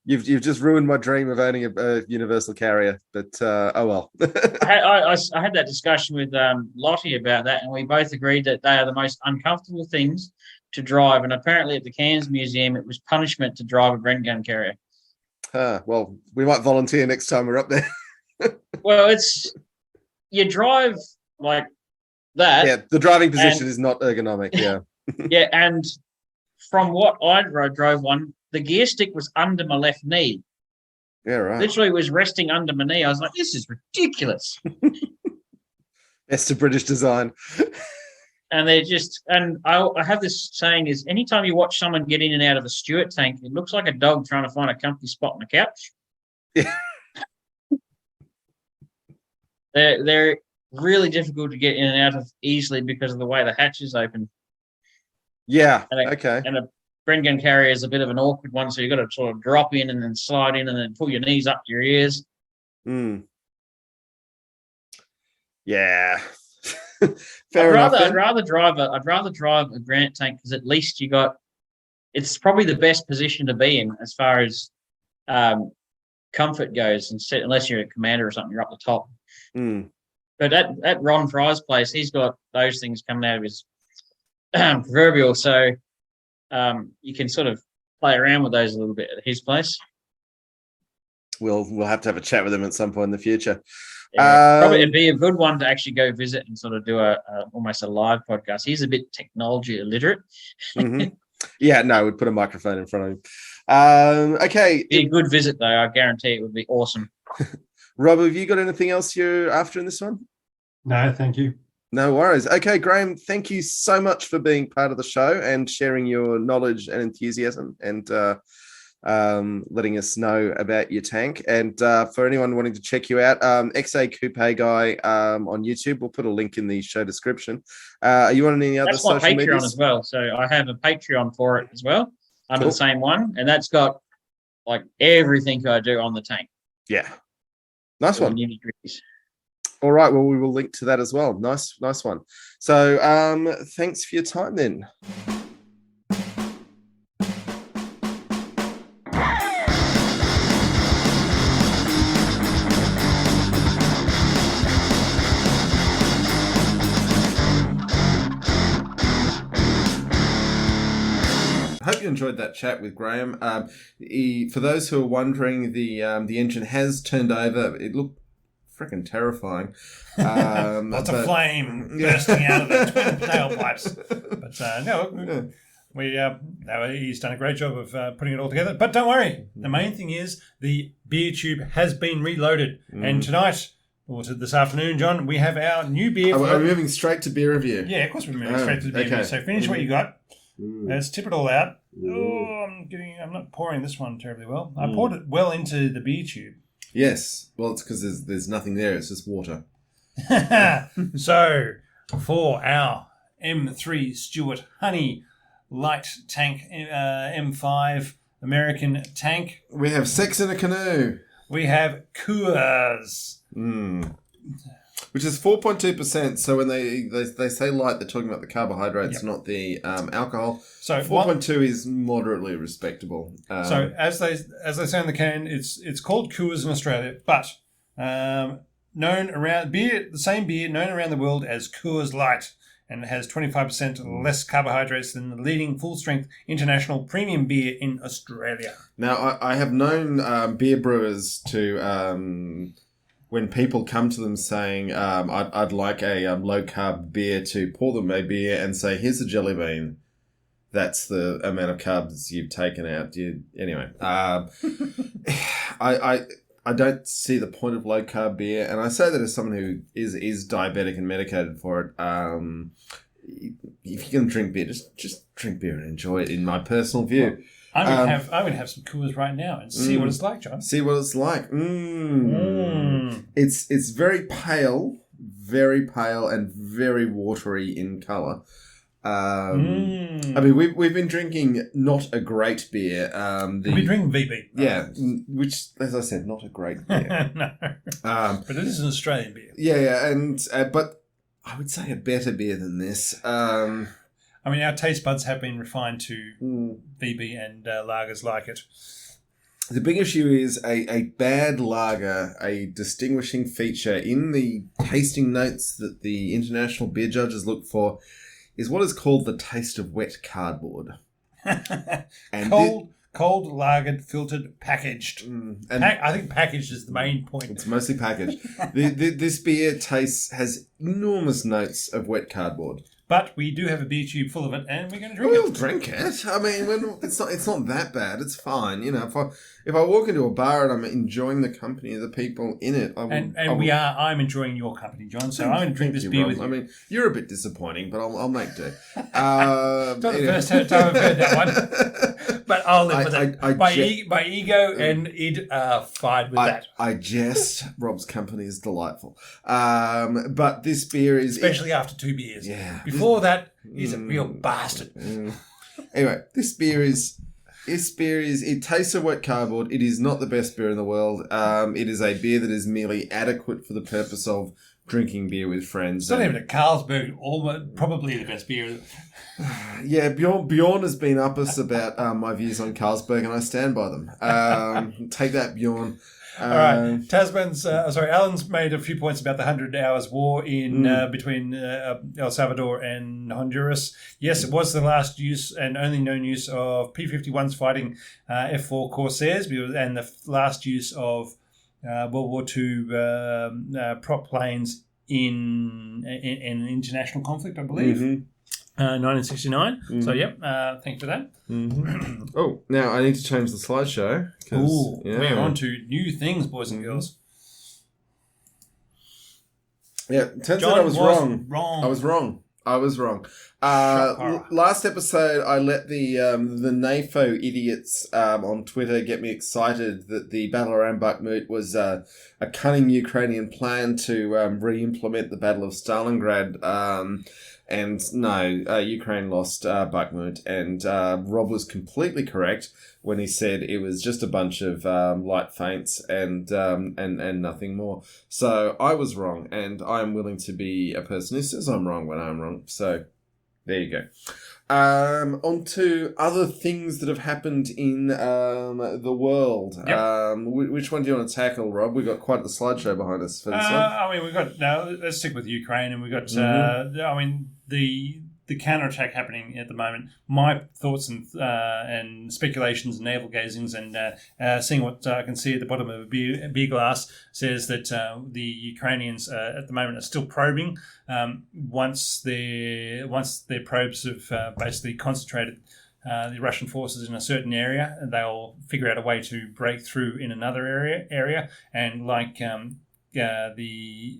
You've just ruined my dream of owning a universal carrier, but oh well. I had that discussion with Lottie about that, and we both agreed that they are the most uncomfortable things to drive. And apparently, at the Cairns Museum, it was punishment to drive a Bren gun carrier. Well, we might volunteer next time we're up there. Well, you drive like that. Yeah, the driving position is not ergonomic. Yeah. Yeah, and from what I drove one, the gear stick was under my left knee. Yeah, right. Literally was resting under my knee. I was like, this is ridiculous. Best of British design. And I have this saying is anytime you watch someone get in and out of a Stuart tank, it looks like a dog trying to find a comfy spot on the couch. Yeah. They're really difficult to get in and out of easily because of the way the hatch is open. Yeah. And a Bren gun carrier is a bit of an awkward one, so you've got to sort of drop in and then slide in and then pull your knees up to your ears. Mm. Yeah. I'd rather drive a Grant tank because at least it's probably the best position to be in as far as comfort goes, unless you're a commander or something, you're up the top. Mm. But at Ron Fry's place, he's got those things coming out of his proverbial, so you can sort of play around with those a little bit at his place. We'll have to have a chat with him at some point in the future. Yeah, probably it'd be a good one to actually go visit and sort of do almost a live podcast. He's a bit technology illiterate. Mm-hmm. Yeah, no, we'd put a microphone in front of him. Okay. Be a good visit though. I guarantee it would be awesome. Rob, have you got anything else you're after in this one? No, thank you. No worries. Okay, Graham, thank you so much for being part of the show and sharing your knowledge and enthusiasm and letting us know about your tank. And for anyone wanting to check you out, XA Coupe Guy on YouTube, we'll put a link in the show description. Are you on any other social media? That's my Patreon medias? as well. So I have a Patreon for it as well under the same one. And that's got like everything I do on the tank. Yeah. Nice one. Nitty-gritties. All right. Well, we will link to that as well. Nice one. So thanks for your time then. Hope you enjoyed that chat with Graham. For those who are wondering, the engine has turned over. It looked freaking terrifying. Lots of flame bursting out of the twin tailpipes. But he's done a great job of putting it all together. But don't worry, the main thing is the beer tube has been reloaded. And tonight, or this afternoon, John, we have our new beer. Are we moving straight to beer review? Yeah, of course we're moving straight to the beer review. So finish what you got. Let's tip it all out. I'm not pouring this one terribly well. I poured it well into the beer tube. Yes. Well, it's because there's nothing there. It's just water. So, for our M3 Stuart Honey Light Tank M5 American tank, we have Sex in a Canoe. We have Coors. which is 4.2%. So when they say light, they're talking about the carbohydrates, Yep. not the alcohol. So 4.2 is moderately respectable. So as they say on the can, it's called Coors in Australia, but known around the same beer known around the world as Coors Light, and it has 25% less carbohydrates than the leading full-strength international premium beer in Australia. Now, I have known beer brewers to, when people come to them saying, I'd like a low-carb beer, to pour them a beer and say, here's a jelly bean. That's the amount of carbs you've taken out. Anyway, I don't see the point of low-carb beer, and I say that as someone who is diabetic and medicated for it. If you're going to drink beer, just drink beer and enjoy it, in my personal view. I'm gonna have some Coors right now and see what it's like, John. See what it's like. It's very pale, and very watery in colour. I mean, we've been drinking not a great beer. We've been drinking VB. Yeah, which, as I said, not a great beer. No, but it is an Australian beer. Yeah, and but I would say a better beer than this. I mean, our taste buds have been refined to VB and lagers like it. The big issue is a bad lager, a distinguishing feature in the tasting notes that the international beer judges look for, is what is called the taste of wet cardboard. And cold, lagered, filtered, packaged. I think packaged is the main point. It's mostly packaged. This beer has enormous notes of wet cardboard. But we do have a beer tube full of it, and we're going to drink We'll it. drink it. I mean, it's not that bad. It's fine. You know, if I walk into a bar and I'm enjoying the company of the people in it, I'm enjoying your company, John. So I'm going to drink this beer with you. I mean, you're a bit disappointing, but I'll make do. It's not the first time I've heard that one, but I'll live with it. My ego and id are fine with that. I jest. Rob's company is delightful, but this beer is especially after 2 beers. Yeah. Before that, he's a real bastard. Anyway, this beer is. It tastes of wet cardboard. It is not the best beer in the world. It is a beer that is merely adequate for the purpose of drinking beer with friends. It's not even a Carlsberg, probably the best beer. Yeah, Bjorn has been up us about my views on Carlsberg, and I stand by them. Take that, Bjorn. All right, Alan's made a few points about the 100 Hours War in between El Salvador and Honduras. Yes, it was the last use and only known use of P-51s fighting F-4 Corsairs, and the last use of World War II prop planes in an international conflict, I believe. 1969. So, yep, thank you for that. Oh, now I need to change the slideshow. We're on to new things, boys and girls. Yeah, turns out I was wrong. I was wrong. Last episode, I let the NAFO idiots on Twitter get me excited that the Battle around Bakhmut was a cunning Ukrainian plan to re-implement the Battle of Stalingrad. And no, Ukraine lost Bakhmut, and Rob was completely correct when he said it was just a bunch of light feints and nothing more. So I was wrong, and I'm willing to be a person who says I'm wrong when I'm wrong. So there you go. On to other things that have happened in the world. Yep. Which one do you want to tackle, Rob? We've got quite the slideshow behind us for this one. I mean, let's stick with Ukraine, and we've got, the counterattack happening at the moment. My thoughts and speculations and navel gazings and seeing what I can see at the bottom of a beer glass says that the Ukrainians at the moment are still probing. Once their probes have basically concentrated the Russian forces in a certain area, they'll figure out a way to break through in another area, and like the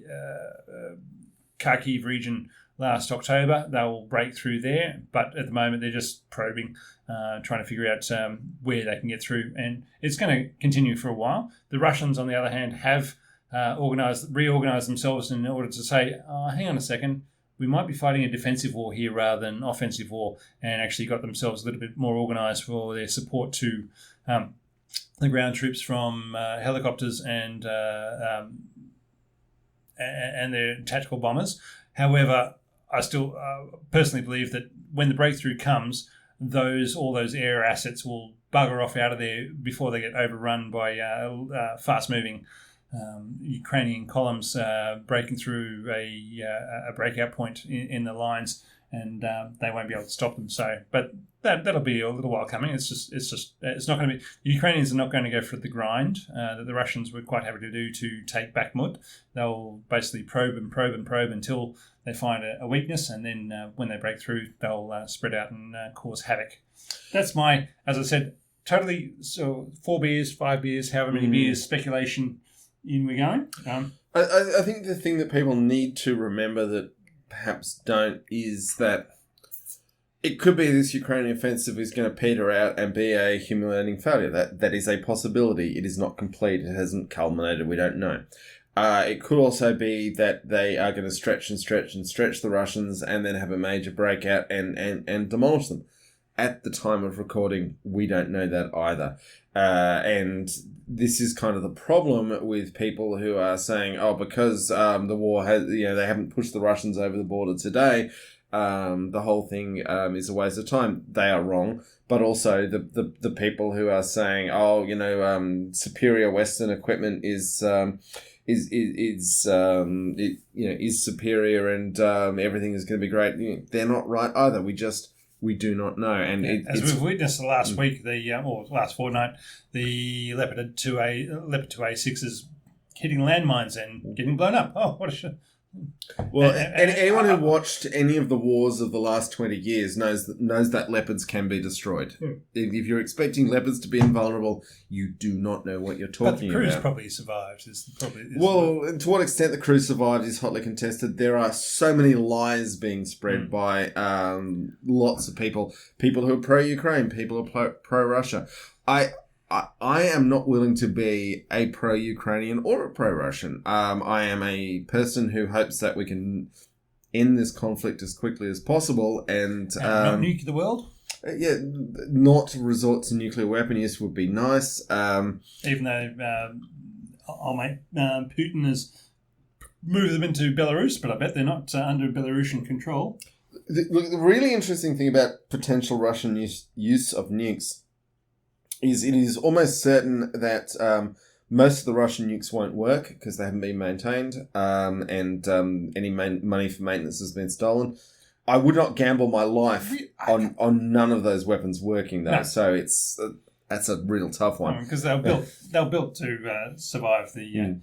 Kharkiv region last October, they'll break through there, but at the moment they're just probing, trying to figure out where they can get through, and it's going to continue for a while. The Russians, on the other hand, have reorganized themselves in order to say, hang on a second, we might be fighting a defensive war here rather than offensive war, and actually got themselves a little bit more organized for their support to the ground troops from helicopters and and their tactical bombers. However, I still personally believe that when the breakthrough comes, all those air assets will bugger off out of there before they get overrun by fast-moving Ukrainian columns breaking through a breakout point in the lines, and they won't be able to stop them. So, but that'll be a little while coming. It's not going to be. The Ukrainians are not going to go for the grind that the Russians were quite happy to do to take Bakhmut. They'll basically probe until they find a weakness, and then when they break through, they'll spread out and cause havoc. That's my, as I said, totally. So 4 beers, 5 beers, however many beers, speculation. In we're going. I think the thing that people need to remember that perhaps don't is that it could be this Ukrainian offensive is going to peter out and be a humiliating failure. That is a possibility. It is not complete. It hasn't culminated. We don't know. It could also be that they are going to stretch the Russians and then have a major breakout and demolish them. At the time of recording, we don't know that either. And this is kind of the problem with people who are saying, because the war has, they haven't pushed the Russians over the border today, the whole thing is a waste of time. They are wrong. But also the people who are saying, superior Western equipment is superior and everything is going to be great. They're not right either. We do not know, and as we've witnessed the last week, or last fortnight, the Leopard 2A6 is hitting landmines and getting blown up. Oh, what a shit! Well, anyone who watched any of the wars of the last 20 years knows that leopards can be destroyed. If you're expecting leopards to be invulnerable, you do not know what you're talking about. But the crew's probably survived. To what extent the crew survived is hotly contested. There are so many lies being spread by lots of people who are pro-Ukraine, people who are pro-Russia. I am not willing to be a pro-Ukrainian or a pro-Russian. I am a person who hopes that we can end this conflict as quickly as possible and not nuke the world. Yeah, not resort to nuclear weapon use would be nice. Even though Putin has moved them into Belarus, but I bet they're not under Belarusian control. The really interesting thing about potential Russian use of nukes is it is almost certain that most of the Russian nukes won't work because they haven't been maintained, and any money for maintenance has been stolen. I would not gamble my life on none of those weapons working, though. No. So that's a real tough one because they were built to survive the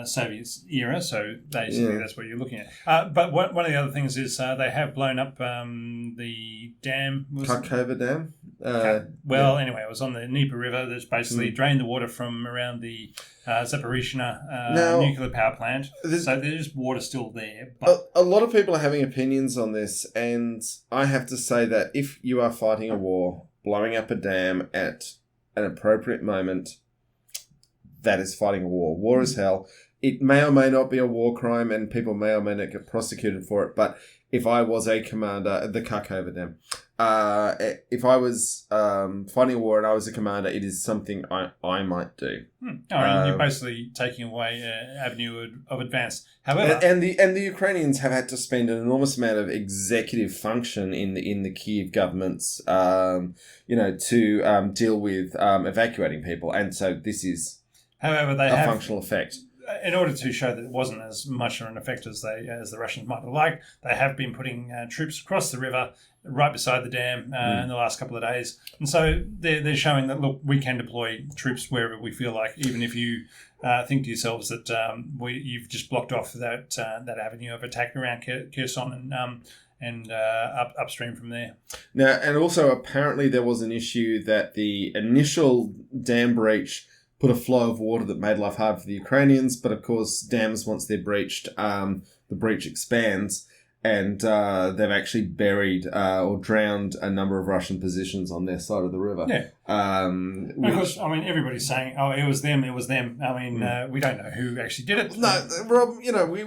Soviet era. So basically, that's what you're looking at. But one of the other things is they have blown up the dam. Kharkova Dam. Anyway, it was on the Dnieper River. That's basically drained the water from around the Zaporizhzhia nuclear power plant. So there's water still there. But a lot of people are having opinions on this, and I have to say that if you are fighting a war, blowing up a dam at an appropriate moment, that is fighting a war. War is hell. It may or may not be a war crime, and people may or may not get prosecuted for it. But if I was a commander, the Kharkova Dam, if I was fighting a war and I was a commander, it is something I might do. You're basically taking away an avenue of advance. However, and the Ukrainians have had to spend an enormous amount of executive function in the Kyiv governments, to deal with evacuating people, and so this is. However, they have a functional effect. In order to show that it wasn't as much of an effect as the Russians might have liked, they have been putting troops across the river right beside the dam in the last couple of days. And so they're showing that, look, we can deploy troops wherever we feel like, even if you think to yourselves that you've just blocked off that avenue of attack around Kherson and upstream from there. Now, and also apparently there was an issue that the initial dam breach put a flow of water that made life hard for the Ukrainians. But of course, dams, once they're breached, the breach expands, and they've actually buried or drowned a number of Russian positions on their side of the river. Yeah. Of course, everybody's saying, it was them. We don't know who actually did it. No, Rob,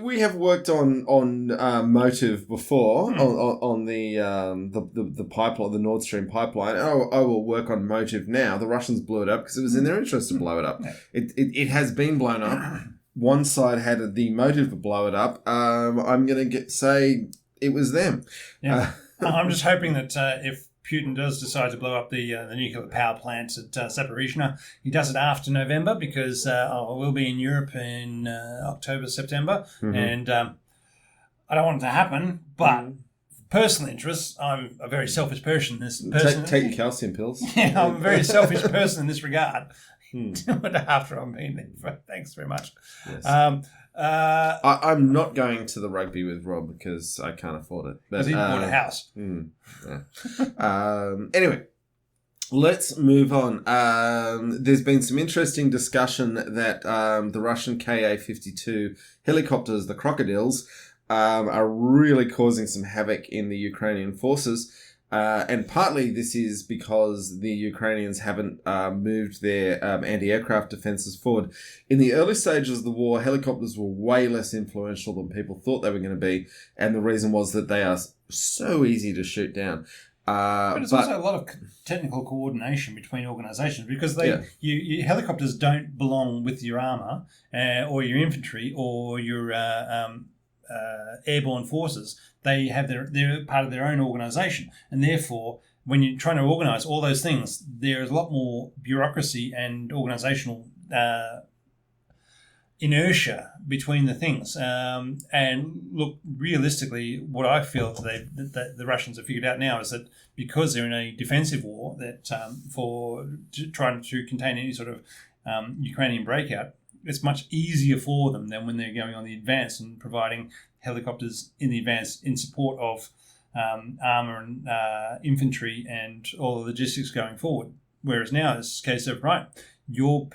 we have worked on motive before, on the pipeline, the Nord Stream pipeline. I will work on motive now. The Russians blew it up because it was in their interest to blow it up. Yeah. It has been blown up. one side had the motive to blow it up, I'm going to say it was them. Yeah. I'm just hoping that if Putin does decide to blow up the nuclear power plant at Zaporizhzhia, he does it after November, because we'll be in Europe in October, September, and I don't want it to happen, but personal interests, I'm a very selfish person. Take your calcium pills. Yeah, I'm a very selfish person in this regard. After I'm being there, thanks very much. Yes. I'm not going to the rugby with Rob because I can't afford it. Because he bought a house. Anyway, let's move on. There's been some interesting discussion that the Russian Ka-52 helicopters, the Crocodiles, are really causing some havoc in the Ukrainian forces. And partly this is because the Ukrainians haven't moved their anti-aircraft defenses forward. In the early stages of the war, helicopters were way less influential than people thought they were going to be. And the reason was that they are so easy to shoot down. But it's also a lot of technical coordination between organisations, because your helicopters don't belong with your armour or your infantry or your airborne forces. They're part of their own organisation, and therefore, when you're trying to organise all those things, there is a lot more bureaucracy and organisational inertia between the things. And look, realistically, what I feel that the Russians have figured out now is that because they're in a defensive war, that trying to contain any sort of Ukrainian breakout, it's much easier for them than when they're going on the advance and providing helicopters in the advance in support of armour and infantry and all the logistics going forward. Whereas now it's a case of, right, your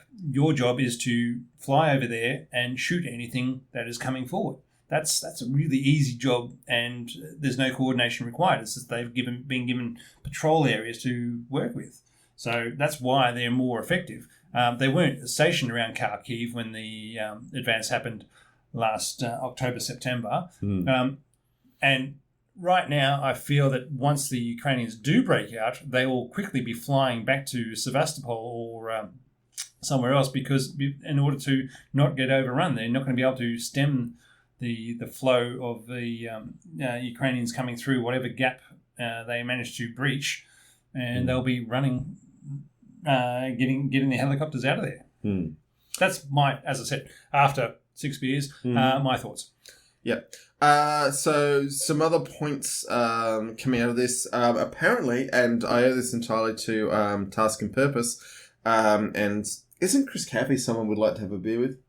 job is to fly over there and shoot anything that is coming forward. That's a really easy job, and there's no coordination required. It's just they've been given patrol areas to work with. So that's why they're more effective. They weren't stationed around Kharkiv when the advance happened last October, September. And right now, I feel that once the Ukrainians do break out, they will quickly be flying back to Sevastopol or somewhere else, because in order to not get overrun, they're not going to be able to stem the flow of the Ukrainians coming through whatever gap they manage to breach, and they'll be running, getting the helicopters out of there. That's as I said, after 6 beers, my thoughts. Yep. So some other points coming out of this. Apparently, and I owe this entirely to Task and Purpose, and isn't Chris Caffey someone we'd like to have a beer with?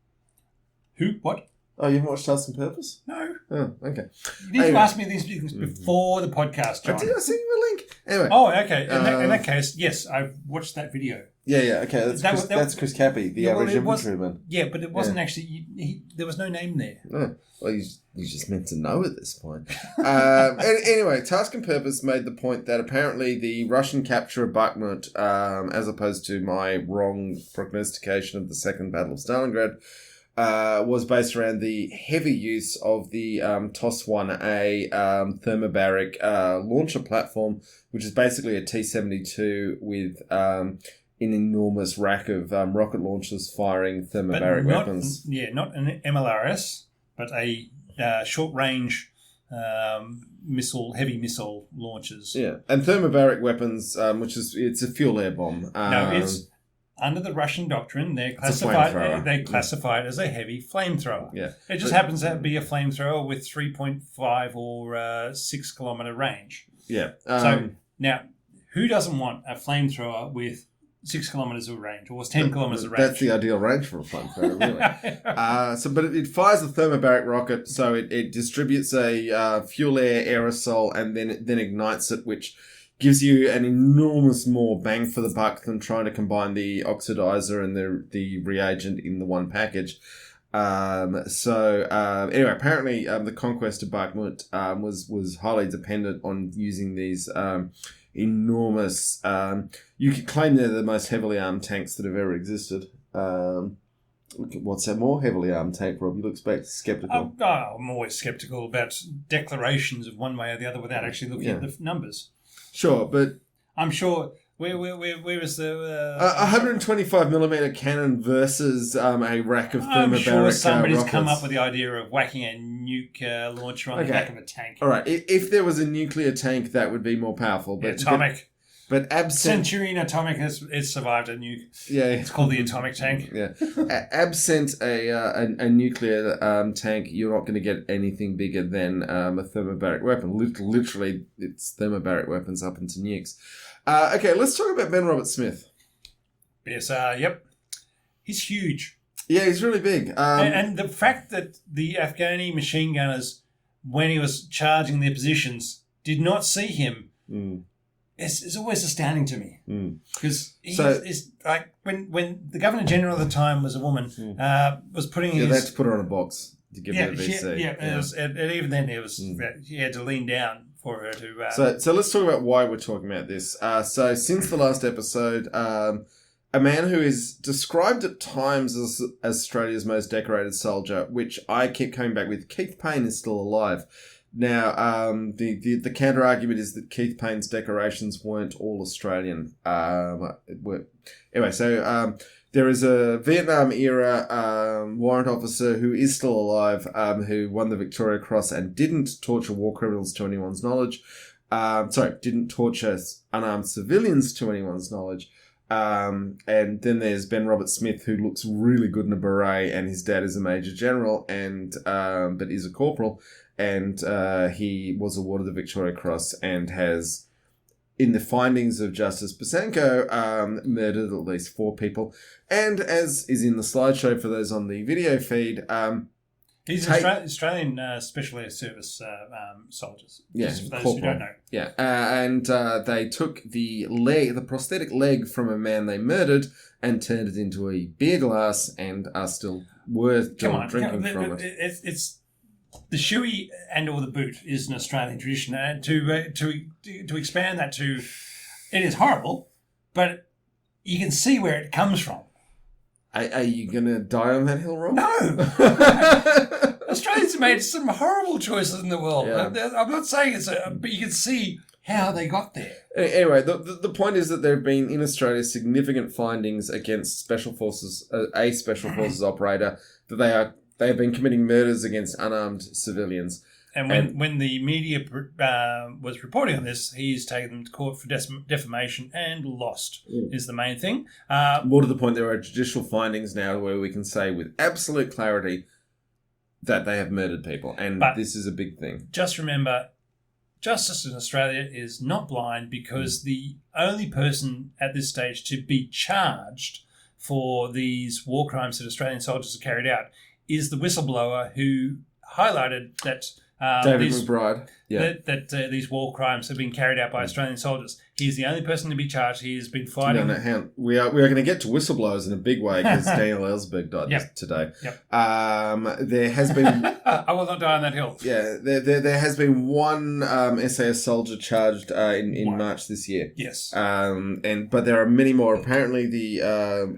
Who? What? Oh, you haven't watched Task and Purpose? No. Oh, okay. You need to ask me these things before the podcast, John. I sent you a link. Anyway. Oh, okay. In that case, yes, I've watched that video. Yeah, okay. That's Chris Cappy, the average infantryman. Yeah, but it wasn't actually... there was no name there. Oh, well, you just meant to know at this point. Anyway, Task and Purpose made the point that apparently the Russian capture of Bakhmut, as opposed to my wrong prognostication of the Second Battle of Stalingrad, was based around the heavy use of the TOS-1A thermobaric launcher platform, which is basically a T-72 with an enormous rack of rocket launchers firing thermobaric weapons. Yeah, not an MLRS, but a short-range heavy missile launchers. Yeah, and thermobaric weapons, it's a fuel air bomb. No, it's... Under the Russian doctrine, they're classified as a heavy flamethrower. Yeah. It just happens to be a flamethrower with 3.5 or 6 kilometre range. Yeah. So now, who doesn't want a flamethrower with 6 kilometres of range or 10 kilometres of range? That's the ideal range for a flamethrower, really. But it fires a thermobaric rocket, so it distributes a fuel air aerosol and then ignites it, which gives you an enormous more bang for the buck than trying to combine the oxidizer and the reagent in the one package. Anyway, apparently the conquest of Bakhmut was highly dependent on using these enormous... you could claim they're the most heavily armed tanks that have ever existed. What's that more heavily armed tank, Rob? You look sceptical. I'm always sceptical about declarations of one way or the other without actually looking at the numbers. Sure, but... I'm sure Where was the... 125 millimeter cannon versus a rack of thermobaric I'm sure somebody's rockets. come up with the idea of whacking a nuke launcher on the back of a tank. All right, if there was a nuclear tank, that would be more powerful. But Atomic. But absent... Centurion Atomic has survived a nuke. Yeah. It's called the atomic tank. Yeah. Absent a nuclear tank, you're not going to get anything bigger than a thermobaric weapon. Literally, it's thermobaric weapons up into nukes. Okay, let's talk about Ben Roberts-Smith. BSR, yep. He's huge. Yeah, he's really big. And the fact that the Afghani machine gunners, when he was charging their positions, did not see him is always astounding to me. Because he's like when the Governor General at the time was a woman, was putting his... they had to put her on a box to give her the VC. And even then it was he had to lean down for her to... So let's talk about why we're talking about this. So since the last episode... a man who is described at times as Australia's most decorated soldier, which I keep coming back with. Keith Payne is still alive. Now, the counter argument is that Keith Payne's decorations weren't all Australian. Anyway, so there is a Vietnam era warrant officer who is still alive, who won the Victoria Cross and didn't torture war criminals to anyone's knowledge. Didn't torture unarmed civilians to anyone's knowledge. And then there's Ben Roberts-Smith, who looks really good in a beret, and his dad is a major general, and but is a corporal, and he was awarded the Victoria Cross and has, in the findings of Justice Bosanko, murdered at least 4 people. And as is in the slideshow for those on the video feed, he's Australian Special Air Service soldiers. Yeah, just for those corporal. who don't know. Yeah, and they took the prosthetic leg from a man they murdered and turned it into a beer glass and are still worth drinking from it. It's the shoey and or the boot is an Australian tradition, and to expand that to, it is horrible, but you can see where it comes from. Are you going to die on that hill, Rob? No. Australians have made some horrible choices in the world. Yeah. I'm not saying but you can see how they got there. Anyway, the point is that there have been in Australia significant findings against special forces, a special forces operator, that they have been committing murders against unarmed civilians. And when the media was reporting on this, he's taken them to court for defamation and lost, is the main thing. More to the point, there are judicial findings now where we can say with absolute clarity that they have murdered people. And this is a big thing. Just remember, justice in Australia is not blind, because the only person at this stage to be charged for these war crimes that Australian soldiers have carried out is the whistleblower who highlighted that... David McBride. Yeah. That these war crimes have been carried out by Australian soldiers. He's the only person to be charged. He has been fighting... No, we are going to get to whistleblowers in a big way, because Daniel Ellsberg died today. Yep. There has been... I will not die on that hill. Yeah, there has been one SAS soldier charged in March this year. Yes. But there are many more. Apparently, the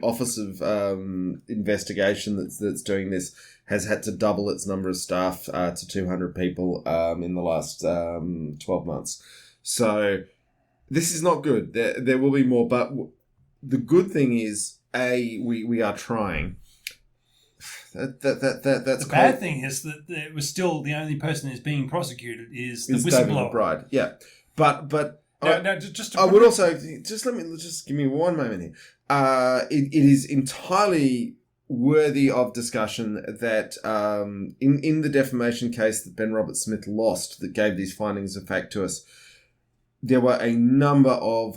Office of Investigation that's doing this has had to double its number of staff to 200 people in the last 12 months. So this is not good. There will be more, but the good thing is, we are trying. That's the bad thing is that it was still the only person who's being prosecuted is the whistleblower. David McBride. Yeah, but just I would also just give me one moment here. It is entirely worthy of discussion that in the defamation case that Ben Roberts-Smith lost, that gave these findings of fact to us, there were a number of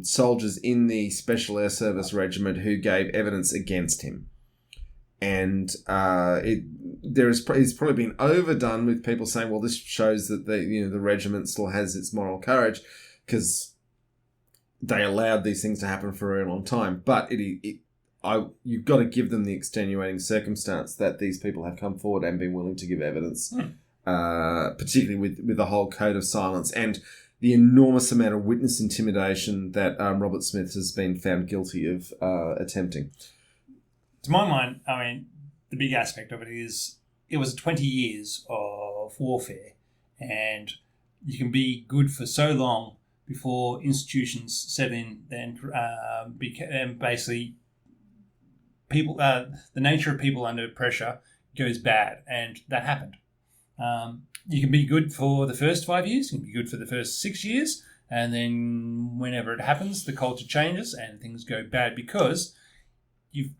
soldiers in the Special Air Service Regiment who gave evidence against him. And it's probably been overdone with people saying, well, this shows that the regiment still has its moral courage, because they allowed these things to happen for a very long time. But you've got to give them the extenuating circumstance that these people have come forward and been willing to give evidence, particularly with the whole code of silence and the enormous amount of witness intimidation that Roberts-Smith has been found guilty of attempting. To my mind, I mean, the big aspect of it is it was 20 years of warfare, and you can be good for so long before institutions set in and basically people, the nature of people under pressure goes bad, and that happened. You can be good for the first 5 years, you can be good for the first 6 years, and then whenever it happens, the culture changes and things go bad because you've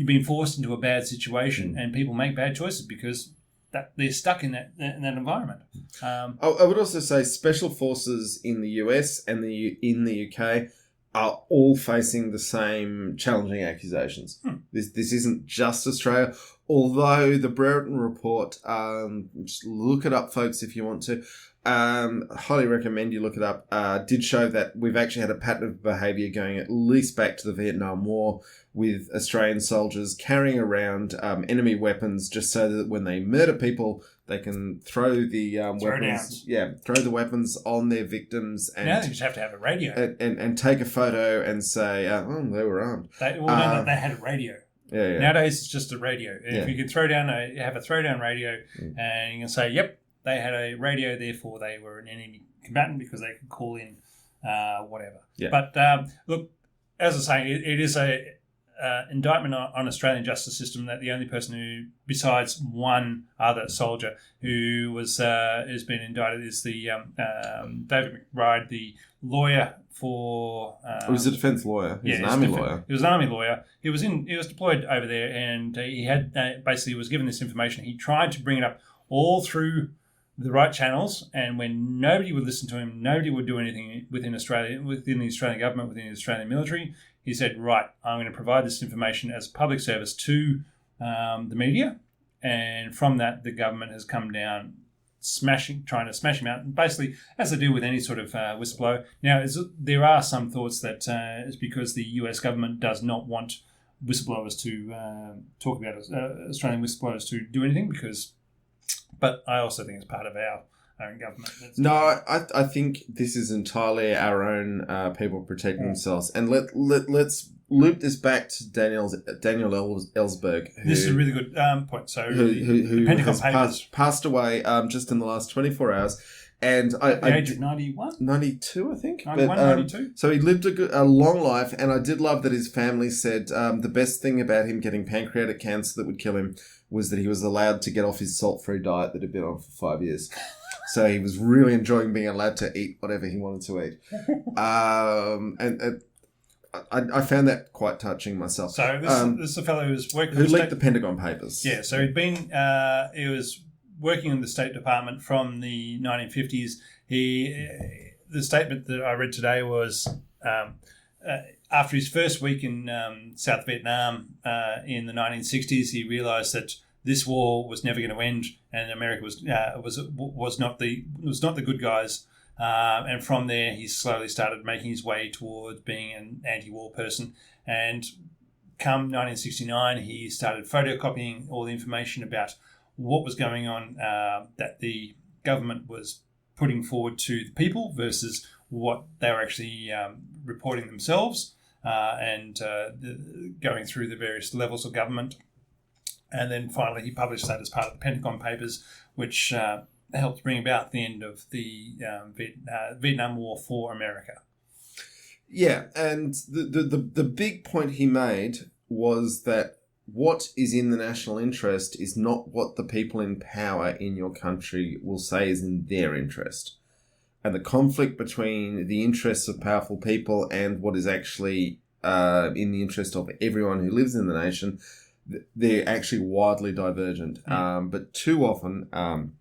been forced into a bad situation, and people make bad choices because that they're stuck in that environment. I would also say special forces in the US and in the UK are all facing the same challenging accusations. This isn't just Australia, although the Brereton report, just look it up, folks, if you want to. Highly recommend you look it up. Did show that we've actually had a pattern of behaviour going at least back to the Vietnam War, with Australian soldiers carrying around enemy weapons just so that when they murder people, they can throw the weapons. Yeah, throw the weapons on their victims. And now they just have to have a radio and take a photo and say, "Oh, they were armed." They had a radio. Yeah. Nowadays, it's just a radio. If you could have a throwdown radio, and you can say, "Yep, they had a radio, therefore they were an enemy combatant because they could call in whatever." Yeah. But look, as I say, it is a indictment on Australian justice system that the only person who, besides one other soldier who has been indicted, is the David McBride, the lawyer for. He was a defence lawyer. He was an army lawyer. He was an army lawyer. He was deployed over there, and he had basically was given this information. He tried to bring it up all through the right channels, and when nobody would listen to him, nobody would do anything within the Australian government, within the Australian military, he said, right, I'm going to provide this information as a public service to the media, and from that the government has come down trying to smash him out, and basically, as they do with any sort of whistleblower. Now, there are some thoughts that it's because the US government does not want whistleblowers to talk about Australian whistleblowers to do anything, but I also think it's part of our own government. No, I think this is entirely our own people protecting themselves. And let's loop this back to Daniel Ellsberg. This is a really good point. So who has passed away just in the last 24 hours. And at the age of 91? 92, I think. 91, 92. So he lived a long life, and I did love that his family said the best thing about him getting pancreatic cancer that would kill him was that he was allowed to get off his salt-free diet that had been on for 5 years. So he was really enjoying being allowed to eat whatever he wanted to eat. And I found that quite touching myself. So this is a fellow who's working... Who leaked the Pentagon Papers. Yeah, so he was working in the State Department from the 1950s. The statement that I read today was after his first week in South Vietnam in the 1960s, he realised that this war was never going to end, and America was not the good guys. And from there, he slowly started making his way towards being an anti-war person. And come 1969, he started photocopying all the information about what was going on that the government was putting forward to the people versus what they were actually reporting themselves, and going through the various levels of government. And then finally he published that as part of the Pentagon Papers, which helped bring about the end of the Vietnam War for America. Yeah, and the big point he made was that what is in the national interest is not what the people in power in your country will say is in their interest. And the conflict between the interests of powerful people and what is actually in the interest of everyone who lives in the nation, they're actually widely divergent. But too often, and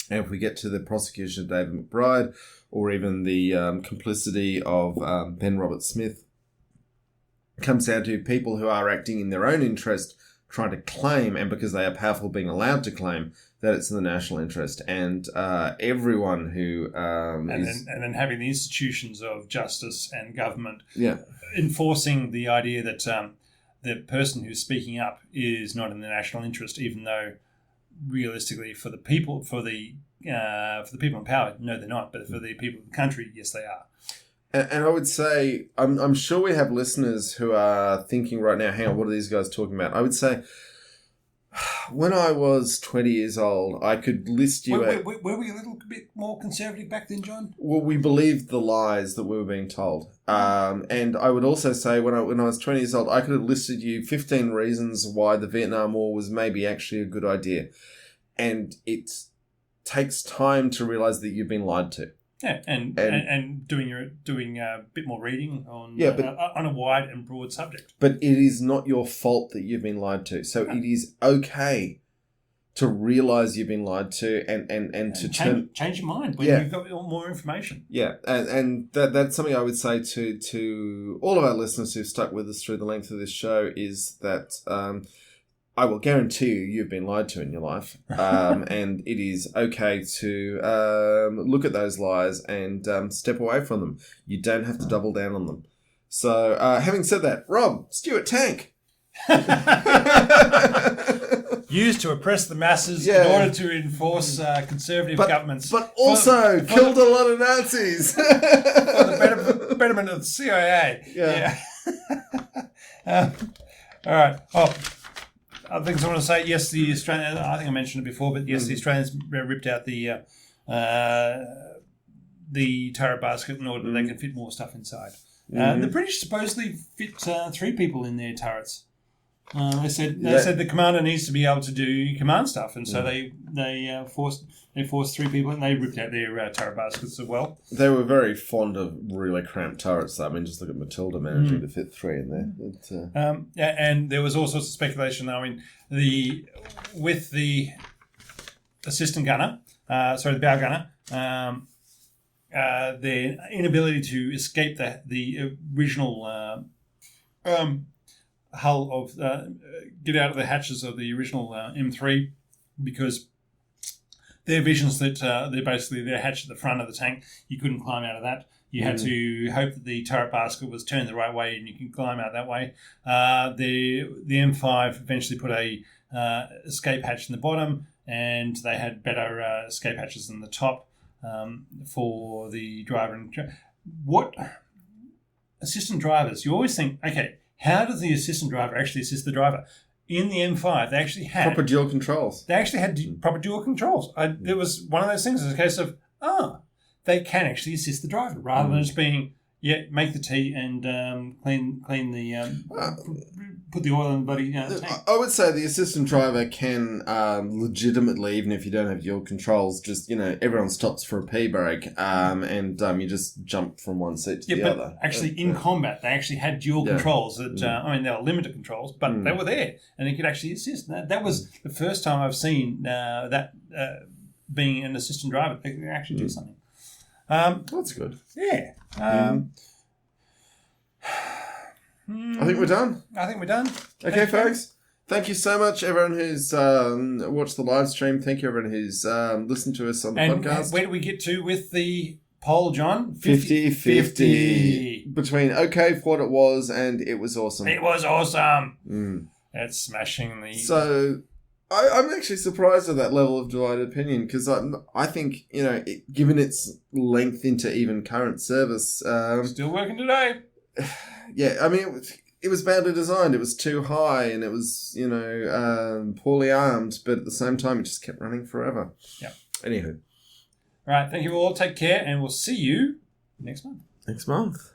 if we get to the prosecution of David McBride, or even the complicity of Ben Roberts-Smith, it comes down to people who are acting in their own interest, trying to claim, and because they are powerful, being allowed to claim that it's in the national interest. And everyone who and then having the institutions of justice and government yeah, enforcing the idea that the person who's speaking up is not in the national interest, even though realistically for the people in power, no, they're not. But for the people of the country, yes, they are. And I would say, I'm sure we have listeners who are thinking right now, hang on, what are these guys talking about? I would say When I was 20 years old, I could list you Were we a little bit more conservative back then, John? Well, we believed the lies that we were being told. And I would also say when I was 20 years old, I could have listed you 15 reasons why the Vietnam War was maybe actually a good idea. And it takes time to realize that you've been lied to. Yeah, and doing a bit more reading on a wide and broad subject. But it is not your fault that you've been lied to. So it is okay to realize you've been lied to and to change your mind when you've got more information. Yeah, and that's something I would say to all of our listeners who've stuck with us through the length of this show is that I will guarantee you've been lied to in your life, and it is okay to look at those lies and step away from them. You don't have to double down on them. So, having said that, Rob, Stuart Tank. Used to oppress the masses in order to enforce conservative governments. But also killed a lot of Nazis. For the betterment of the CIA. Yeah. All right. Oh, other things I want to say. Yes, the Australian. I think I mentioned it before, but yes, the Australians ripped out the turret basket in order that they can fit more stuff inside. The British supposedly fit 3 people in their turrets. They said the commander needs to be able to do command stuff, and so they forced 3 people, and they ripped out their turret baskets as well. They were very fond of really cramped turrets. I mean, just look at Matilda managing to fit 3 in there. And there was all sorts of speculation. I mean, with the assistant gunner, the bow gunner, their inability to escape the original hull of get out of the hatches of the original M3 because their visions that they're basically their hatch at the front of the tank, you couldn't climb out of that. You had to hope that the turret basket was turned the right way and you can climb out that way. The M5 eventually put a escape hatch in the bottom, and they had better escape hatches than the top for the driver. What assistant drivers? You always think, okay, how does the assistant driver actually assist the driver? In the M5, they actually had proper dual controls. They actually had proper dual controls. There was one of those things. It's a case of they can actually assist the driver rather than just being make the tea and clean the put the oil in the bloody tank. I would say the assistant driver can legitimately, even if you don't have dual controls, just everyone stops for a pee break and you just jump from one seat to the other. Actually, in combat, they actually had dual controls. That they were limited controls, but they were there and they could actually assist. That was the first time I've seen that being an assistant driver, they could actually do something. That's good. Yeah. I think we're done. Okay, folks. Thank you so much, everyone who's watched the live stream. Thank you, everyone who's listened to us on the podcast. Where do we get to with the poll, John? 50-50. Between okay for what it was and it was awesome. It was awesome. That's smashing the... So... I'm actually surprised at that level of divided opinion because I think, given its length into even current service... still working today. Yeah, I mean, it was badly designed. It was too high and it was, poorly armed, but at the same time, it just kept running forever. Yeah. Anywho. All right, thank you all. Take care and we'll see you next month. Next month.